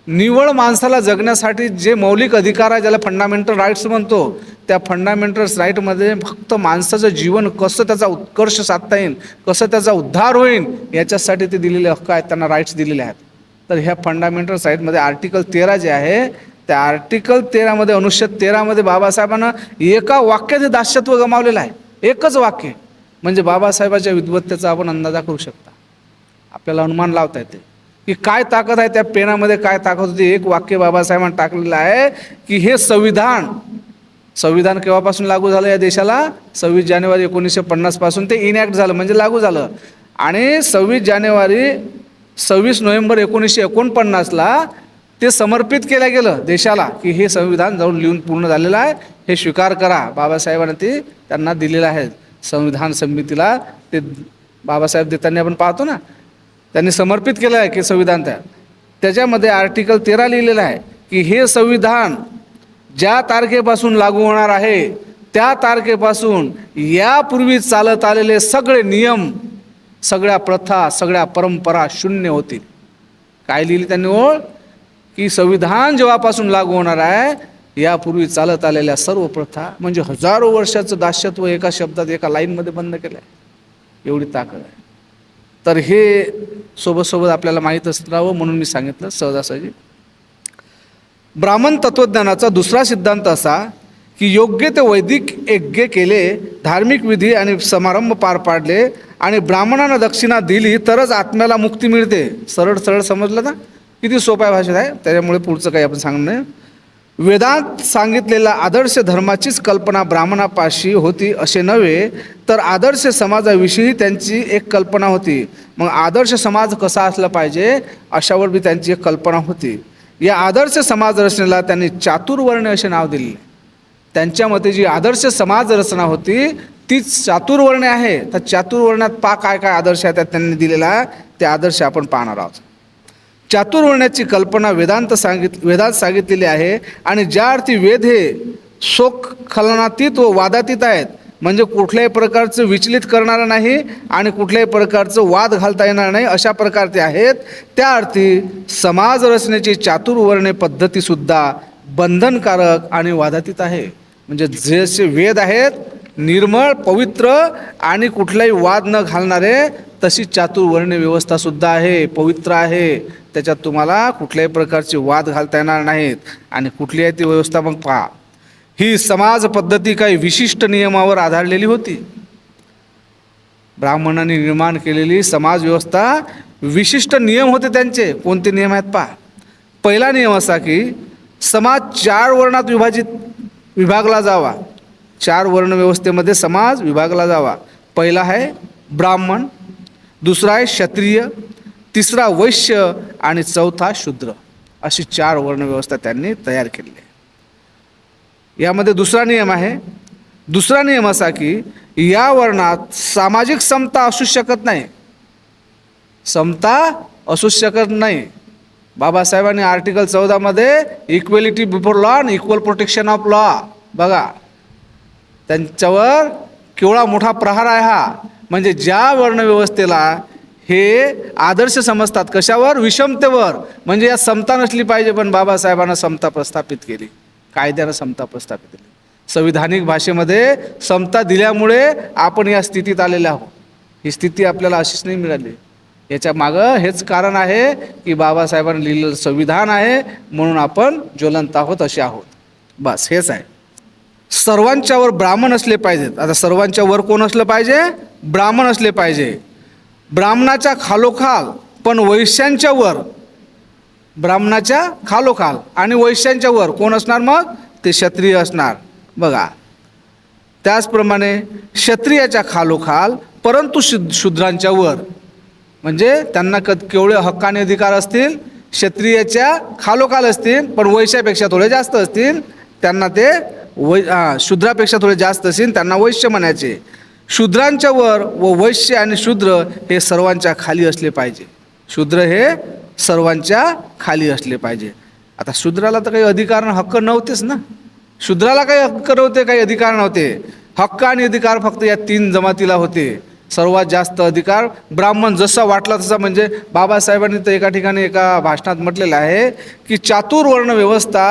निव्वळ माणसाला जगण्यासाठी जे मौलिक अधिकार आहे, ज्याला फंडामेंटल राईट्स म्हणतो, त्या फंडामेंटल राईटमध्ये फक्त माणसाचं जीवन कसं त्याचा उत्कर्ष साधता येईल, कसं त्याचा उद्धार होईल, याच्यासाठी ते दिलेले हक्क आहेत, त्यांना राईट्स दिलेले आहेत. तर ह्या फंडामेंटल राईटमध्ये आर्टिकल 13 जे आहे, त्या आर्टिकल 13मध्ये अनुच्छेद 13मध्ये बाबासाहेबांना एका वाक्यात हे दास्यत्व गमावलेलं आहे. एकच वाक्य. म्हणजे बाबासाहेबाच्या विद्वत्तेचा आपण अंदाजा करू शकता, आपल्याला अनुमान लावता येते की काय ताकद आहे त्या पेनामध्ये, काय ताकद होती. एक वाक्य बाबासाहेबांनी टाकलेलं आहे की हे संविधान केव्हापासून लागू झालं या देशाला? 26 जानेवारी 1950 पासून ते इनॅक्ट झालं, म्हणजे लागू झालं. आणि 26 नोव्हेंबर 1949ला ते समर्पित केलं गेलं देशाला की हे संविधान जाऊन लिहून पूर्ण झालेलं आहे, हे स्वीकार करा. बाबासाहेबांनी ते त्यांना दिलेलं आहे संविधान समितीला. ते बाबासाहेब देताना आपण पाहतो ना, त्यांनी समर्पित केलं आहे की संविधान. त्याच्यामध्ये आर्टिकल 13 लिहिलेलं आहे की हे संविधान ज्या तारखेपासून लागू होणार आहे त्या तारखेपासून यापूर्वी चालत आलेले सगळे नियम, सगळ्या प्रथा, सगळ्या परंपरा शून्य होतील. काय लिहिली त्यांनी ओळ? की संविधान जेव्हापासून लागू होणार आहे यापूर्वी चालत आलेल्या सर्व प्रथा, म्हणजे हजारो वर्षाचं दास्यत्व एका शब्दात, एका लाईनमध्ये बंद केलं आहे. एवढी ताकद आहे. तर हे सोबत आपल्याला माहीत असतं म्हणून मी सांगितलं सहजासहजी. ब्राह्मण तत्त्वज्ञानाचा दुसरा सिद्धांत असा की योग्य ते वैदिक यज्ञ केले, धार्मिक विधी आणि समारंभ पार पाडले आणि ब्राह्मणांना दक्षिणा दिली तरच आत्म्याला मुक्ती मिळते. सरळ समजलं ना? किती सोप्या भाषेत आहे, त्याच्यामुळे पुढचं काही आपण सांगणं नाही. वेदांत सांगितलेला आदर्श धर्माचीच कल्पना ब्राह्मणापाशी होती असे नव्हे, तर आदर्श समाजाविषयी त्यांची एक कल्पना होती. मग आदर्श समाज कसा असला पाहिजे अशावर बी त्यांची एक कल्पना होती. या आदर्श समाज रचनेला त्यांनी चातुर्वर्ण असे नाव दिले. त्यांच्या मते जी आदर्श समाज रचना होती तीच चातुर्वर्णे आहे. तर चातुर्वर्ण्यात काय काय आदर्श आहेत त्यांनी दिलेला, ते आदर्श आपण पाहणार आहोत. चातुर्वर्ण्याची कल्पना वेदांत सांगितलेली आहे आणि ज्या अर्थी वेद हे शोकखलनातीत व वादातीत आहेत, म्हणजे कुठल्याही प्रकारचं विचलित करणारं नाही आणि कुठल्याही प्रकारचं वाद घालता येणार नाही अशा प्रकारचे आहेत, त्या अर्थी समाज रचनेची चातुर्वर्णे पद्धतीसुद्धा बंधनकारक आणि वादातीत आहे. म्हणजे जसे वेद आहेत निर्मळ, पवित्र आणि कुठलाही वाद न घालणारे, तशी चातुर्वर्ण्य व्यवस्थासुद्धा आहे, पवित्र आहे. त्याच्यात तुम्हाला कुठल्याही प्रकारचे वाद घालता येणार नाहीत. आणि कुठली आहे ती व्यवस्था? मग पहा, ही समाज पद्धती काही विशिष्ट नियमावर आधारलेली होती. ब्राह्मणांनी निर्माण केलेली समाज व्यवस्था, विशिष्ट नियम होते त्यांचे. कोणते नियम आहेत पहा. पहिला नियम असा की समाज 4 वर्णात विभागला जावा. 4 वर्ण व्यवस्थेमध्ये समाज विभागला जावा. पहिला आहे ब्राह्मण, दुसरा आहे क्षत्रिय, तिसरा वैश्य आणि चौथा शूद्र. अशी 4 वर्ण व्यवस्था त्यांनी तयार केली आहे. यामध्ये दुसरा नियम आहे. दुसरा नियम असा की या वर्णात सामाजिक समता असू शकत नाही. समता असू शकत नाही. बाबासाहेबांनी आर्टिकल 14 मध्ये इक्वेलिटी बिफोर लॉ आणि इक्वल प्रोटेक्शन ऑफ लॉ, बघा त्यांच्यावर केवढा मोठा प्रहार आहे हा. म्हणजे ज्या वर्णव्यवस्थेला हे आदर्श समजतात, कशावर? विषमतेवर. म्हणजे यात समता नसली पाहिजे, पण बाबासाहेबांना समता प्रस्थापित केली, कायद्यानं समता प्रस्थापित केली. संविधानिक भाषेमध्ये समता दिल्यामुळे आपण या स्थितीत आलेले आहोत. ही स्थिती आपल्याला अशीच नाही मिळाली. याच्या मागं हेच कारण आहे की बाबासाहेबांनी लिहिलेलं संविधान आहे, म्हणून आपण ज्वलंत आहोत, असे आहोत. बस हेच आहे. सर्वांच्यावर ब्राह्मण असले पाहिजेत. आता सर्वांच्यावर कोण असलं पाहिजे? ब्राह्मण असले पाहिजे. ब्राह्मणाच्या खालोखाल पण वैश्यांच्या वर, ब्राह्मणाच्या खालोखाल आणि वैश्यांच्या वर कोण असणार? मग ते क्षत्रिय असणार. बघा, त्याचप्रमाणे क्षत्रियाच्या खालोखाल परंतु शूद्रांच्या वर, म्हणजे त्यांना केवढे हक्काने अधिकार असतील? क्षत्रियाच्या खालोखाल असतील, पण वैश्यापेक्षा थोडे जास्त असतील, त्यांना ते शूद्रापेक्षा थोडे जास्त असतील, त्यांना वैश्य म्हणायचे. शूद्रांच्या वर व वैश्य आणि शूद्र हे सर्वांच्या खाली असले पाहिजे. शूद्र हे सर्वांच्या खाली असले पाहिजे. आता शूद्राला तर काही अधिकार हक्क नव्हतेच ना. शूद्राला काही हक्क नव्हते, काही अधिकार नव्हते. हक्क आणि अधिकार फक्त या 3 जमातीला होते. सर्वात जास्त अधिकार ब्राह्मण, जसा वाटला तसा. म्हणजे बाबासाहेबांनी तर एका ठिकाणी एका भाषणात म्हटलेलं आहे की चातुर्वर्ण व्यवस्था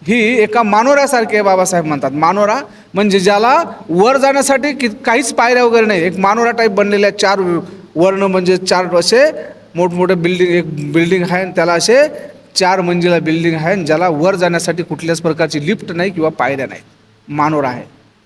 ही एका मानोऱ्यासारखी आहे. बाबासाहेब म्हणतात मानोरा म्हणजे ज्याला वर जाण्यासाठी काहीच पायऱ्या वगैरे नाही. एक मानोरा टाईप बनलेल्या 4 वर्ण, म्हणजे 4 असे मोठमोठे बिल्डिंग, एक बिल्डिंग आहे त्याला असे 4 मंजिला बिल्डिंग आहे, ज्याला वर जाण्यासाठी कुठल्याच प्रकारची लिफ्ट नाही किंवा पायऱ्या नाहीत. मानोरा आहे.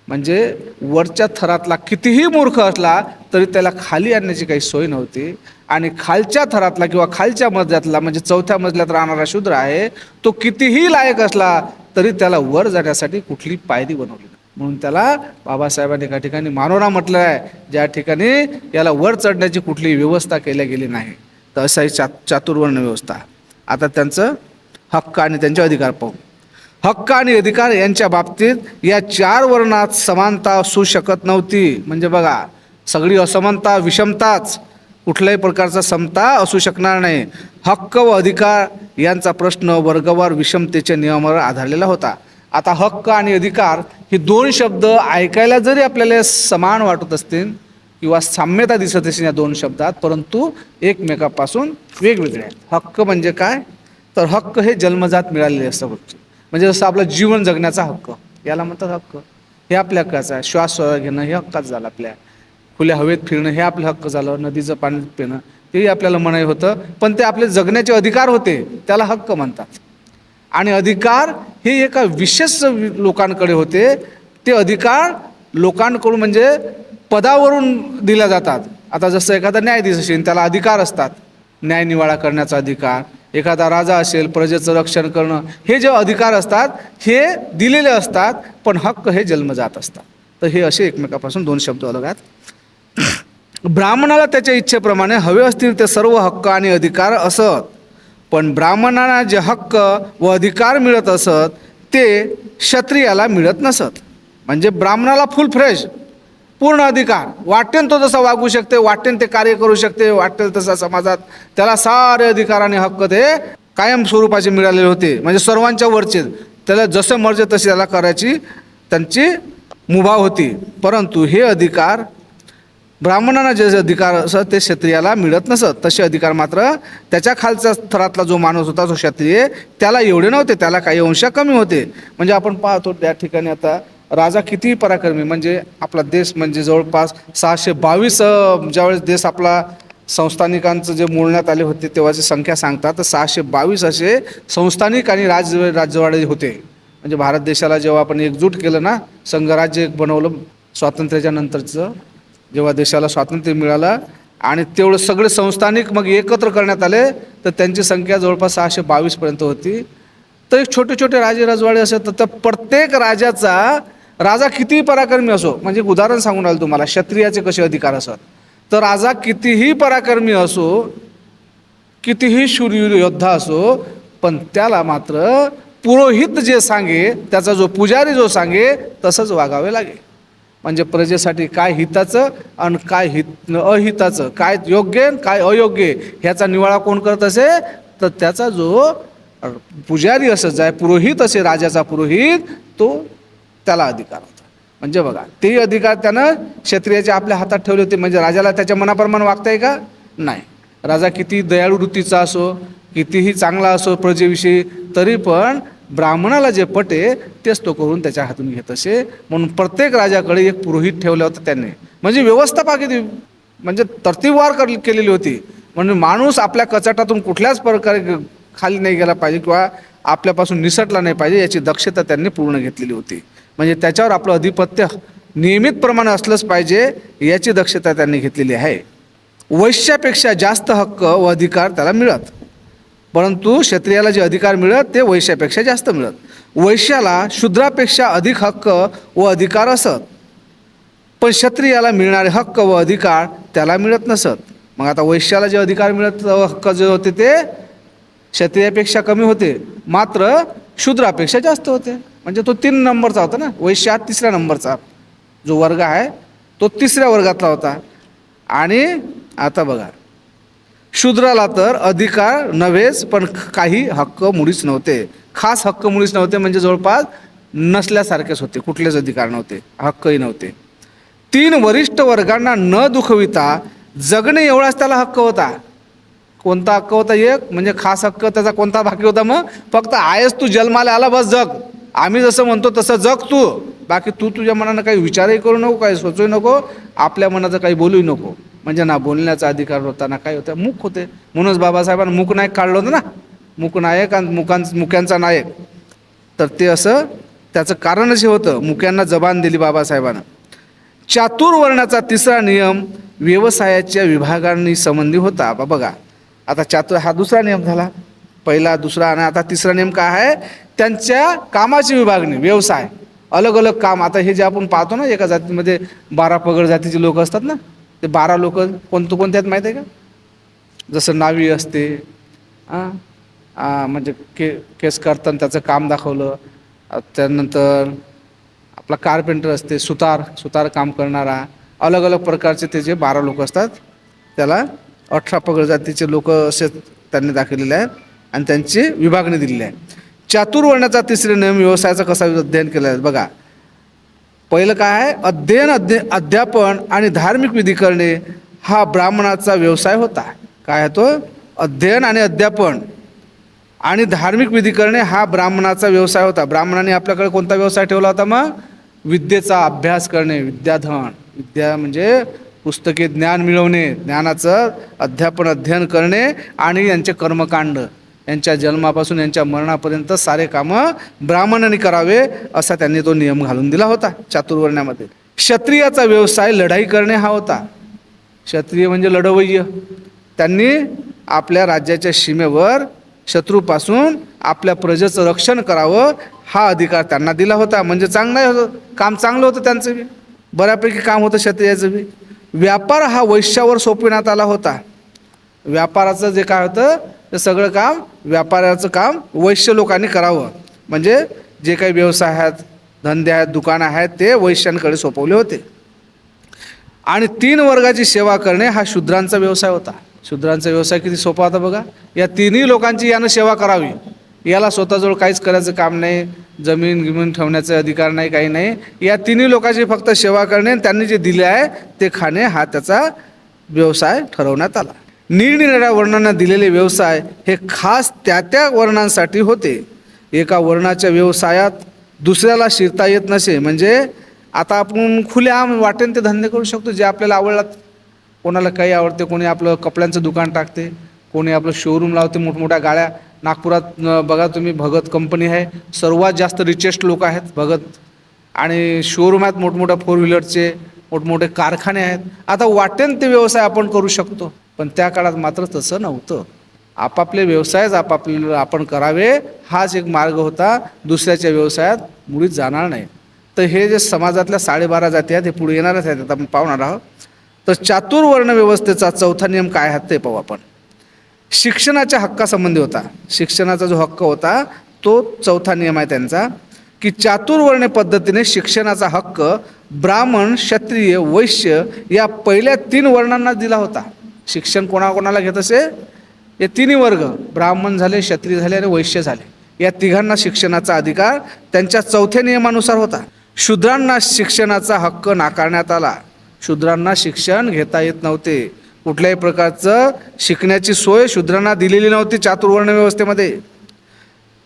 म्हणजे वरच्या थरातला कितीही मूर्ख असला तरी त्याला खाली आणण्याची काही सोय नव्हती. आणि खालच्या थरातला किंवा खालच्या मजल्यातला, म्हणजे 4थ्या मजल्यात राहणारा शूद्र आहे, तो कितीही लायक असला तरी त्याला वर जाण्यासाठी कुठली पायरी बनवली नाही. म्हणून त्याला बाबासाहेबांनी एका ठिकाणी मानोरा म्हटलं आहे, ज्या ठिकाणी याला वर चढण्याची कुठलीही व्यवस्था केल्या गेली नाही. तर असा ही चातुर्वर्ण व्यवस्था. आता त्यांचं हक्क आणि त्यांचे अधिकार पाहू. हक्क आणि अधिकार यांच्या बाबतीत या 4 वर्णात समानता असू शकत नव्हती. म्हणजे बघा, सगळी असमानता, विषमताच, कुठल्याही प्रकारचा समता असू शकणार नाही. हक्क व अधिकार यांचा प्रश्न वर्गवार विषमतेच्या नियमावर आधारलेला होता. आता हक्क आणि अधिकार हे 2 शब्द ऐकायला जरी आपल्याला समान वाटत असतील किंवा साम्यता दिसत असेल या 2 शब्दात, परंतु एकमेकापासून वेगवेगळे आहेत. हक्क म्हणजे काय? तर हक्क हे जन्मजात मिळालेले असतं. म्हणजे जसं आपलं जीवन जगण्याचा हक्क, याला म्हणतात हक्क. हे आपल्या हक्काचं आहे. श्वास घेणं हे हक्काचं झालं. आपल्या खुल्या हवेत फिरणं हे आपलं हक्क झालं. नदीचं पाणी पिणं तेही आपल्याला मनाई होतं, पण ते आपले जगण्याचे अधिकार होते, त्याला हक्क म्हणतात. आणि अधिकार हे एका विशेष लोकांकडे होते. ते अधिकार लोकांकडून म्हणजे पदावरून दिल्या जातात. आता जसं एखादा न्यायाधीश असेल त्याला अधिकार असतात, न्यायनिवाडा करण्याचा अधिकार. एखादा राजा असेल, प्रजेचं रक्षण करणं, हे जे अधिकार असतात हे दिलेले असतात, पण हक्क हे जन्मजात असतात. तर हे असे एकमेकापासून 2 शब्द अलग आहेत. ब्राह्मणाला त्याच्या इच्छेप्रमाणे हवे असतील ते सर्व हक्क आणि अधिकार असत, पण ब्राह्मणांना जे हक्क व अधिकार मिळत असत ते क्षत्रियाला मिळत नसत. म्हणजे ब्राह्मणाला फुल फ्रेश पूर्ण अधिकार, वाटेल तो जसा वागू शकते, वाटेल ते कार्य करू शकते, वाटेल तसा समाजात त्याला सारे अधिकार आणि हक्क ते कायम स्वरूपाचे मिळालेले होते. म्हणजे सर्वांच्या वरचे, त्याला जसं मर्जी तसे त्याला करायची त्यांची मुभा होती. परंतु हे अधिकार ब्राह्मणांना जे अधिकार असत ते क्षत्रियाला मिळत नसत. तसे अधिकार मात्र त्याच्या खालच्या थरातला जो माणूस होता तो क्षत्रिय, त्याला एवढे नव्हते, त्याला काही अंश कमी होते. म्हणजे आपण पाहतो त्या ठिकाणी आता राजा कितीही पराक्रमी, म्हणजे आपला देश म्हणजे जवळपास 622 ज्यावेळेस देश आपला संस्थानिकांचं जे मोडण्यात आले होते तेव्हाची संख्या सांगतात, तर 622 असे संस्थानिक आणि राजवाडे होते. म्हणजे भारत देशाला जेव्हा आपण एकजूट केलं ना, संघराज्य बनवलं स्वातंत्र्याच्या नंतरचं, जेव्हा देशाला स्वातंत्र्य मिळालं आणि तेवढं सगळे संस्थानिक मग एकत्र करण्यात आले, तर त्यांची संख्या जवळपास 622पर्यंत होती. तर एक छोटे छोटे राजे रजवाडे असत, तर प्रत्येक राजा कितीही पराक्रमी असो, म्हणजे उदाहरण सांगून राहिलं तुम्हाला, क्षत्रियाचे कसे अधिकार असत, तर राजा कितीही पराक्रमी असो, कितीही शूरवीर योद्धा असो, पण त्याला मात्र पुरोहित जे सांगे, त्याचा जो पुजारी जो सांगे तसंच वागावे लागे. म्हणजे प्रजेसाठी काय हिताचं आणि काय अहिताचं, काय योग्य काय अयोग्य ह्याचा निवाळा कोण करत असे, तर त्याचा जो पुजारी असत जाय, पुरोहित असे राजाचा पुरोहित, तो त्याला अधिकार होता. म्हणजे बघा, तेही अधिकार त्यानं क्षत्रियाच्या आपल्या हातात ठेवले होते. म्हणजे राजाला त्याच्या मनाप्रमाणे वागता का? नाही. राजा किती दयाळू वृत्तीचा असो, कितीही चांगला असो प्रजेविषयी, तरी पण ब्राह्मणाला जे पटे तेच तो करून त्याच्या हातून घेत असे. म्हणून प्रत्येक राजाकडे एक पुरोहित ठेवला होता त्यांनी. म्हणजे व्यवस्था किती म्हणजे तरतीबवार केलेली होती. म्हणून माणूस आपल्या कचाटातून कुठल्याच प्रकारे खाली नाही गेला पाहिजे किंवा आपल्यापासून निसटला नाही पाहिजे, याची दक्षता त्यांनी पूर्ण घेतलेली होती. म्हणजे त्याच्यावर आपलं अधिपत्य नियमितप्रमाणे असलंच पाहिजे, याची दक्षता त्यांनी घेतलेली आहे. वैश्यापेक्षा जास्त हक्क व अधिकार त्याला मिळत, परंतु क्षत्रियाला जे अधिकार मिळत ते वैश्यापेक्षा जास्त मिळत. वैश्याला शूद्रापेक्षा अधिक हक्क व अधिकार असत, पण क्षत्रियाला मिळणारे हक्क व अधिकार त्याला मिळत नसत. मग आता वैश्याला जे अधिकार मिळत हक्क जे होते ते क्षत्रियापेक्षा कमी होते, मात्र शूद्रापेक्षा जास्त होते. म्हणजे तो 3 नंबरचा होता ना, वैश्य हा 3ऱ्या नंबरचा जो वर्ग आहे तो 3ऱ्या वर्गातला होता. आणि आता बघा, शूद्राला तर अधिकार नव्हेच, पण काही हक्क मुळीच नव्हते. खास हक्क मुळीच नव्हते, म्हणजे जवळपास नसल्यासारखेच होते, कुठलेच अधिकार नव्हते, हक्कही नव्हते. 3 वरिष्ठ वर्गांना न दुखविता जगणे एवढाच त्याला हक्क होता. कोणता हक्क होता? एक म्हणजे खास हक्क. त्याचा कोणता बाकी होता? मग फक्त आहेस तू, जन्माला आला बस जग, आम्ही जसं म्हणतो तसं जग तू, बाकी तू तुझ्या मनानं काही विचारही करू नको, काही सोचूही नको, आपल्या मनाचं काही बोलूही नको. म्हणजे ना बोलण्याचा अधिकार होता ना काही होता, मूक होते. म्हणूनच बाबासाहेबांना मूक नायक काढलं होतं ना, मूक नायक आणि मुक्यांचा नायक. तर ते असं त्याचं कारण असे होतं, मुक्यांना जबान दिली बाबासाहेबांना. चातुर्वर्णाचा 3रा नियम व्यवसायाच्या विभागांनी संबंधी होता. बघा, आता हा 2रा नियम झाला, पहिला 2रा, आणि आता 3रा नियम काय आहे? त्यांच्या कामाची विभागणी, व्यवसाय, अलग अलग काम. आता हे जे आपण पाहतो ना, एका जातीमध्ये 12 पगड जातीचे लोक असतात ना, ते 12 लोक कोणते आहेत माहीत आहे का? जसं नावी असते, म्हणजे केस करताना त्याचं काम दाखवलं. त्यानंतर आपला कार्पेंटर असते, सुतार काम करणारा, अलग अलग प्रकारचे ते जे 12 लोक असतात, त्याला 18 पगड जातीचे लोक असे त्यांनी दाखवलेले आहेत आणि त्यांची विभागणी दिलेली आहे. चातुर्वर्णाचा 3रा नियम व्यवसायाचा कसा अध्ययन केला आहे? बघा, पहिलं काय आहे? अध्यापन आणि धार्मिक विधी करणे हा ब्राह्मणाचा व्यवसाय होता. काय तो? अध्ययन आणि अध्यापन आणि धार्मिक विधी करणे हा ब्राह्मणाचा व्यवसाय होता. ब्राह्मणाने आपल्याकडे कोणता व्यवसाय ठेवला होता? मग विद्येचा अभ्यास करणे, विद्या म्हणजे पुस्तके ज्ञान मिळवणे, ज्ञानाचं अध्ययन करणे आणि यांचे कर्मकांड, यांच्या जन्मापासून यांच्या मरणापर्यंत सारे कामं ब्राह्मणाने करावे, असा त्यांनी तो नियम घालून दिला होता चातुर्वर्ण्यामध्ये. क्षत्रियाचा व्यवसाय लढाई करणे हा होता. क्षत्रिय म्हणजे लढवय्य. त्यांनी आपल्या राज्याच्या सीमेवर शत्रूपासून आपल्या प्रजेचं रक्षण करावं, हा अधिकार त्यांना दिला होता. म्हणजे चांगलं काम, चांगलं होतं त्यांचं बी, बऱ्यापैकी काम होतं क्षत्रियाचं बी. व्यापार हा वैश्यावर सोपविण्यात आला होता. व्यापाराचं जे काय होतं ते सगळं काम, व्यापाराचं काम वैश्य लोकांनी करावं. म्हणजे जे काही व्यवसाय आहेत, धंदे आहेत, दुकानं आहेत, ते वैश्यांकडे सोपवले होते. आणि 3 वर्गाची सेवा करणे हा शूद्रांचा व्यवसाय होता. शूद्रांचा व्यवसाय किती सोपा होता बघा. या 3ही लोकांची यानं सेवा करावी. याला स्वतःजवळ काहीच करायचं काम नाही, जमीन ठेवण्याचा अधिकार नाही, काही नाही. या 3ही लोकांची फक्त सेवा करणे, त्यांनी जे दिले आहे ते खाणे, हा त्याचा व्यवसाय ठरवण्यात आला. निरनिराळ्या वर्णांना दिलेले व्यवसाय हे खास त्या वर्णांसाठी होते. एका वर्णाच्या व्यवसायात दुसऱ्याला शिरता येत नसे. म्हणजे आता आपण खुलेआम वाटेन ते धंदे करू शकतो, जे आपल्याला आवडतात. कोणाला काही आवडते, कोणी आपलं कपड्यांचं दुकान टाकते, कोणी आपलं शोरूम लावते, मोठमोठ्या गाड्या. नागपुरात बघा तुम्ही, भगत कंपनी आहे, सर्वात जास्त रिचेस्ट लोक आहेत भगत. आणि शोरूम आहेत मोठमोठ्या 4 व्हीलरचे, मोठमोठे कारखाने आहेत. आता वाटेल ते व्यवसाय आपण करू शकतो, पण त्या काळात मात्र तसं नव्हतं. आपापले व्यवसायच आपण करावे, हाच एक मार्ग होता. दुसऱ्याच्या व्यवसायात मुळीच जाणार नाही. तर हे जे समाजातल्या 12.5 जाती आहेत, हे पुढे येणारच आहेत, आता आपण पाहणार आहोत. तर चातुर्वर्ण व्यवस्थेचा चौथा नियम काय आहे ते पाहू आपण. शिक्षणाच्या हक्कासंबंधी होता. शिक्षणाचा जो हक्क होता तो चौथा नियम आहे त्यांचा, की चातुर्वर्ण पद्धतीने शिक्षणाचा हक्क ब्राह्मण, क्षत्रिय, वैश्य या पहिल्या 3 वर्णांना दिला होता. शिक्षण कोणाकोणाला घेत असे? हे 3 वर्ग, ब्राह्मण झाले, क्षत्रिय झाले आणि वैश्य झाले, या तिघांना शिक्षणाचा अधिकार त्यांच्या चौथ्या नियमानुसार होता. शूद्रांना शिक्षणाचा हक्क नाकारण्यात आला. शूद्रांना शिक्षण घेता येत नव्हते. कुठल्याही प्रकारचं शिकण्याची सोय शूद्रांना दिलेली नव्हती चातुर्वर्ण व्यवस्थेमध्ये.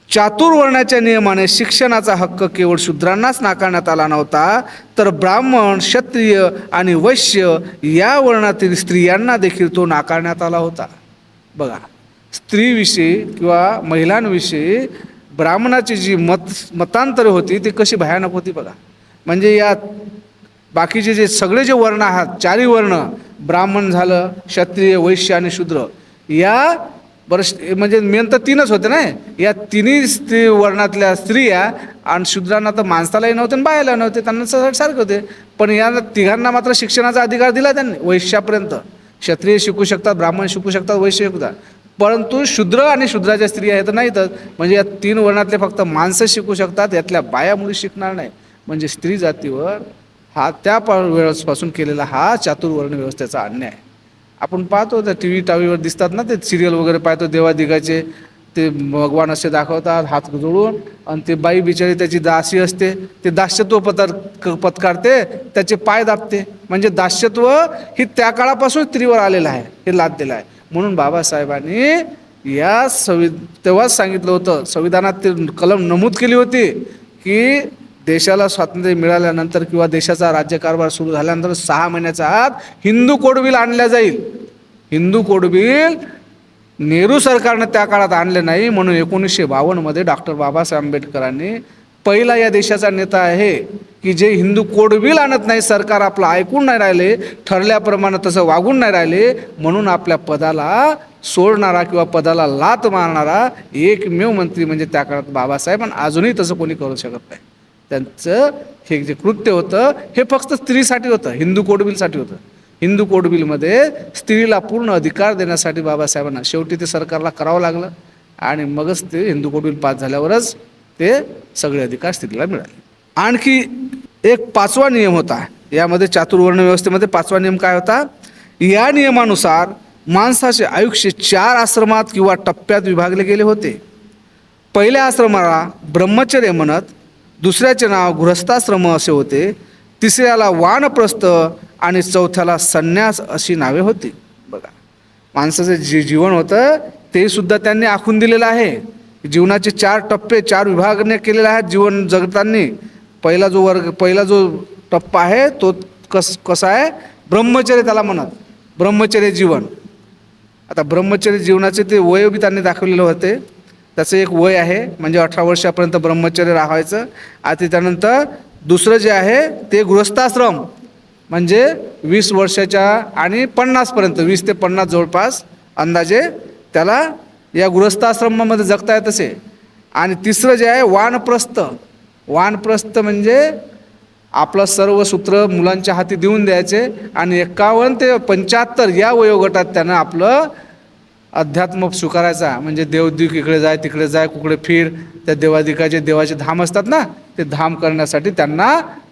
चातुर्वर्णाच्या नियमाने शिक्षणाचा हक्क केवळ शूद्रांनाच नाकारण्यात आला नव्हता, तर ब्राह्मण, क्षत्रिय आणि वैश्य या वर्णातील स्त्रियांना देखील तो नाकारण्यात आला होता. बघा, स्त्रीविषयी किंवा महिलांविषयी ब्राह्मणाची जी मतांतरे होती ती कशी भयानक होती बघा. म्हणजे या बाकीचे जे सगळे जे वर्ण आहात, 4ही वर्ण, ब्राह्मण झालं, क्षत्रिय, वैश्य आणि शूद्र, या म्हणजे मेन तर 3च होते ना. या 3ही वर्णातल्या स्त्रिया आणि शूद्रांना तर माणसालाही नव्हते आणि बायाला नव्हते, त्यांना सारखं होते. पण या तिघांना मात्र शिक्षणाचा अधिकार दिला त्यांनी वैश्यापर्यंत. क्षत्रिय शिकू शकतात, ब्राह्मण शिकू शकतात, वैश्य शिकतात, परंतु शूद्र आणि शूद्राच्या स्त्रिया आहेत नाहीतच. म्हणजे या 3 वर्णातले फक्त माणसं शिकू शकतात, यातल्या बाया मुली शिकणार नाही. म्हणजे स्त्री जातीवर हा त्या वेळेपासून केलेला हा चातुर्वर्ण व्यवस्थेचा अन्याय. आपण पाहतो त्या टीव्हीवर दिसतात ना, ते सिरियल वगैरे पाहतो, देवादिगाचे ते भगवान असे दाखवतात हात जोडून, आणि ते बाई बिचारी त्याची दासी असते, ते दास्यत्व पत्कारते, त्याचे पाय दाबते. म्हणजे दास्यत्व ही त्या काळापासून स्त्रीवर आलेलं आहे, हे लादलेलं आहे. म्हणून बाबासाहेबांनी या तेव्हाच सांगितलं होतं, संविधानात ते कलम नमूद केली होती, की देशाला स्वातंत्र्य मिळाल्यानंतर किंवा देशाचा राज्यकारभार सुरू झाल्यानंतर 6 महिन्याच्या आत हिंदू कोड बिल आणल्या जाईल. हिंदू कोड बिल नेहरू सरकारनं त्या काळात आणले नाही, म्हणून 1952 डॉक्टर बाबासाहेब आंबेडकरांनी, पहिला या देशाचा नेता आहे की जे हिंदू कोड बिल आणत नाही, सरकार आपलं ऐकून नाही राहिले, ठरल्याप्रमाणे तसं वागून नाही राहिले, म्हणून आपल्या पदाला सोडणारा किंवा पदाला लात मारणारा एकमेव मंत्री म्हणजे त्या काळात बाबासाहेब. आणि अजूनही तसं कोणी करू शकत नाही. त्यांचं हे जे कृत्य होतं हे फक्त स्त्रीसाठी होतं, हिंदू कोड बिलसाठी होतं. हिंदू कोड बिलमध्ये स्त्रीला पूर्ण अधिकार देण्यासाठी बाबासाहेबांना शेवटी ते सरकारला करावं लागलं, आणि मगच ते हिंदू कोड बिल पास झाल्यावरच ते सगळे अधिकार स्त्रीला मिळाले. आणखी एक 5वा नियम होता यामध्ये, चातुर्वर्ण व्यवस्थेमध्ये 5वा नियम काय होता? या नियमानुसार माणसाचे आयुष्य 4 आश्रमात किंवा टप्प्यात विभागले गेले होते. पहिल्या आश्रमाला ब्रह्मचर्य म्हणत, दुसऱ्याचे नाव गृहस्थाश्रम असे होते, तिसऱ्याला वानप्रस्थ आणि चौथ्याला संन्यास अशी नावे होती. बघा, माणसाचं जे जीवन होतं ते सुद्धा त्यांनी आखून दिलेलं आहे. जीवनाचे 4 टप्पे, 4 विभागणे केलेले आहेत जीवन जगताना. पहिला जो टप्पा आहे तो कसा आहे? ब्रह्मचर्य त्याला म्हणत, ब्रह्मचर्य जीवन. आता ब्रह्मचर्य जीवनाचे ते वय बी त्यांनी दाखवलेलं होते. त्याचं एक वय आहे, म्हणजे 18 वर्षापर्यंत ब्रह्मचर्य राहायचं. आता त्यानंतर दुसरं जे आहे ते गृहस्थाश्रम, म्हणजे 20 वर्षाच्या आणि 50पर्यंत, 20 ते 50 जवळपास अंदाजे त्याला या गृहस्थाश्रमामध्ये जगता येत असे. आणि तिसरं जे आहे वानप्रस्थ. वानप्रस्थ म्हणजे आपलं सर्व सूत्र मुलांच्या हाती देऊन द्यायचे, आणि 51 ते 75 या वयोगटात त्यानं आपलं अध्यात्म स्वीकारायचा. म्हणजे देवदिक इकडे जाय तिकडे जाय, कुकडे फिर, त्या देवाचे धाम असतात ना, ते धाम करण्यासाठी त्यांना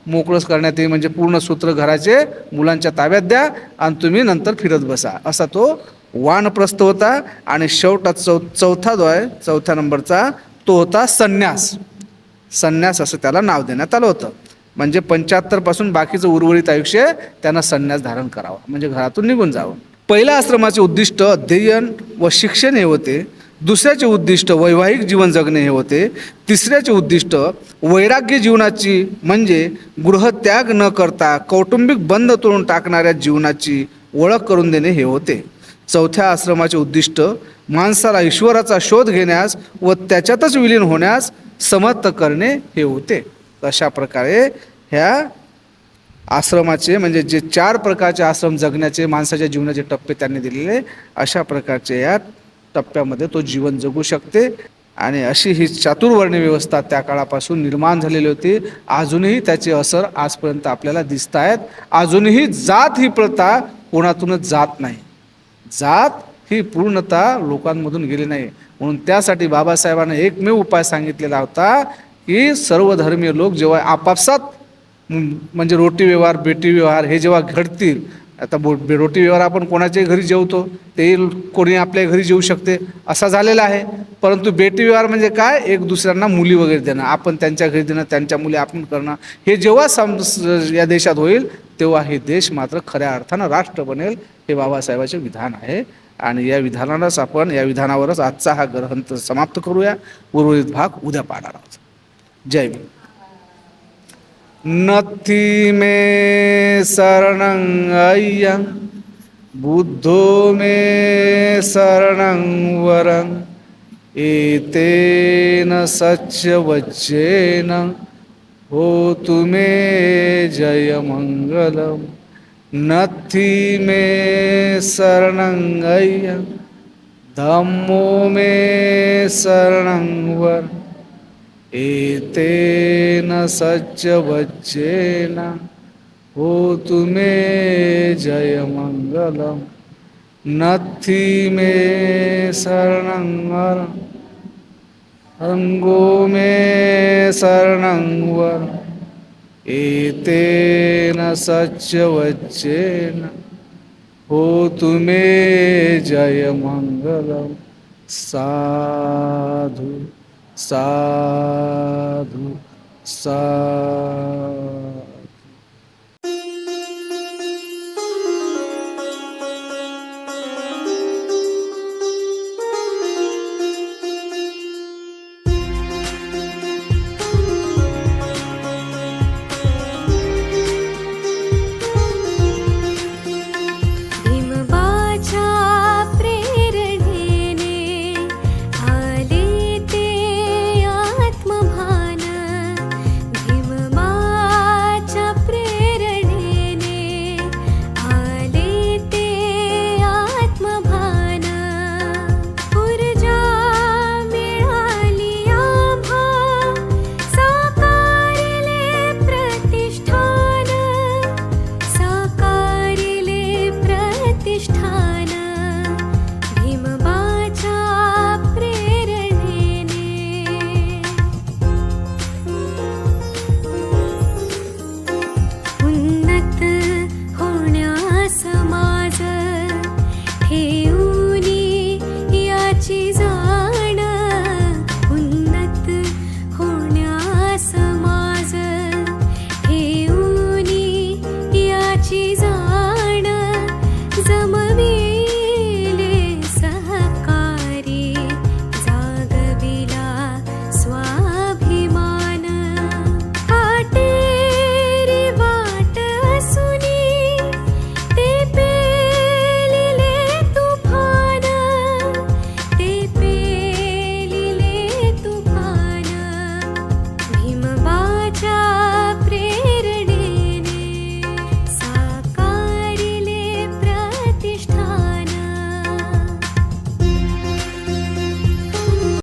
मोकळंच करण्यात येईल. म्हणजे पूर्ण सूत्र घराचे मुलांच्या ताब्यात द्या आणि तुम्ही नंतर फिरत बसा, असा तो वानप्रस्थ होता. आणि शेवटात चौथा जो आहे, 4थ्या नंबरचा, तो होता संन्यास. संन्यास असं त्याला नाव देण्यात आलं होतं. म्हणजे 75 पासून बाकीचं उर्वरित आयुष्य त्यांना संन्यास धारण करावा, म्हणजे घरातून निघून जावं. पहिल्या आश्रमाचे उद्दिष्ट अध्ययन व शिक्षण हे होते. दुसऱ्याचे उद्दिष्ट वैवाहिक जीवन जगणे हे होते. तिसऱ्याचे उद्दिष्ट वैराग्य जीवनाची, म्हणजे गृहत्याग न करता कौटुंबिक बंध तोडून टाकणाऱ्या जीवनाची ओळख करून देणे हे होते. चौथ्या आश्रमाचे उद्दिष्ट माणसाला ईश्वराचा शोध घेण्यास व त्याच्यातच विलीन होण्यास समर्थ करणे हे होते. अशा प्रकारे ह्या आश्रमाचे म्हणजे जे 4 प्रकारचे आश्रम जगण्याचे माणसाच्या जीवनाचे टप्पे त्यांनी दिलेले, अशा प्रकारचे या टप्प्यामध्ये तो जीवन जगू शकते. आणि अशी ही चातुर्वर्ण्य व्यवस्था त्या काळापासून निर्माण झालेली होती. अजूनही त्याचे असर आजपर्यंत आपल्याला दिसत आहेत. अजूनही जात ही प्रथा कोणातूनच जात नाही. जात ही पूर्णतः लोकांमधून गेली नाही. म्हणून त्यासाठी बाबासाहेबांनी एकमेव उपाय सांगितलेला होता की सर्व धर्मीय लोक जेव्हा आपापसात म्हणजे रोटी व्यवहार बेटी व्यवहार हे जेव्हा घडतील, आता रोटी व्यवहार आपण कोणाच्याही घरी जेवतो, ते कोणी आपल्या घरी जेवू शकते असा झालेला आहे. परंतु बेटी व्यवहार म्हणजे काय, एक दुसऱ्यांना मुली वगैरे देणं, आपण त्यांच्या घरी देणं, त्यांच्या मुली आपण करणं, हे जेव्हा या देशात होईल तेव्हा हे देश मात्र खऱ्या अर्थानं राष्ट्र बनेल. हे बाबासाहेबांचे विधान आहे. आणि या विधानावरच आजचा हा ग्रंथ समाप्त करूया. उर्वरित भाग उद्या पाहणार आहोत. जय भीम. नथी मे शरणं अय्यं बुद्धो मे शरणं वरं एतेन सच्चवज्जेन होतु मे जयमंगलम्. नथी मे शरणं अय्यं धम्मो मे शरणं वरं एतेन सच्चवज्जेन होतु मे जयमंगलम्. नथी मे शरणं वरं अंगो मे शरणं वरं एतेन सच्चवज्जेन होतु मे जयमंगलम्. साधु साधु साधु.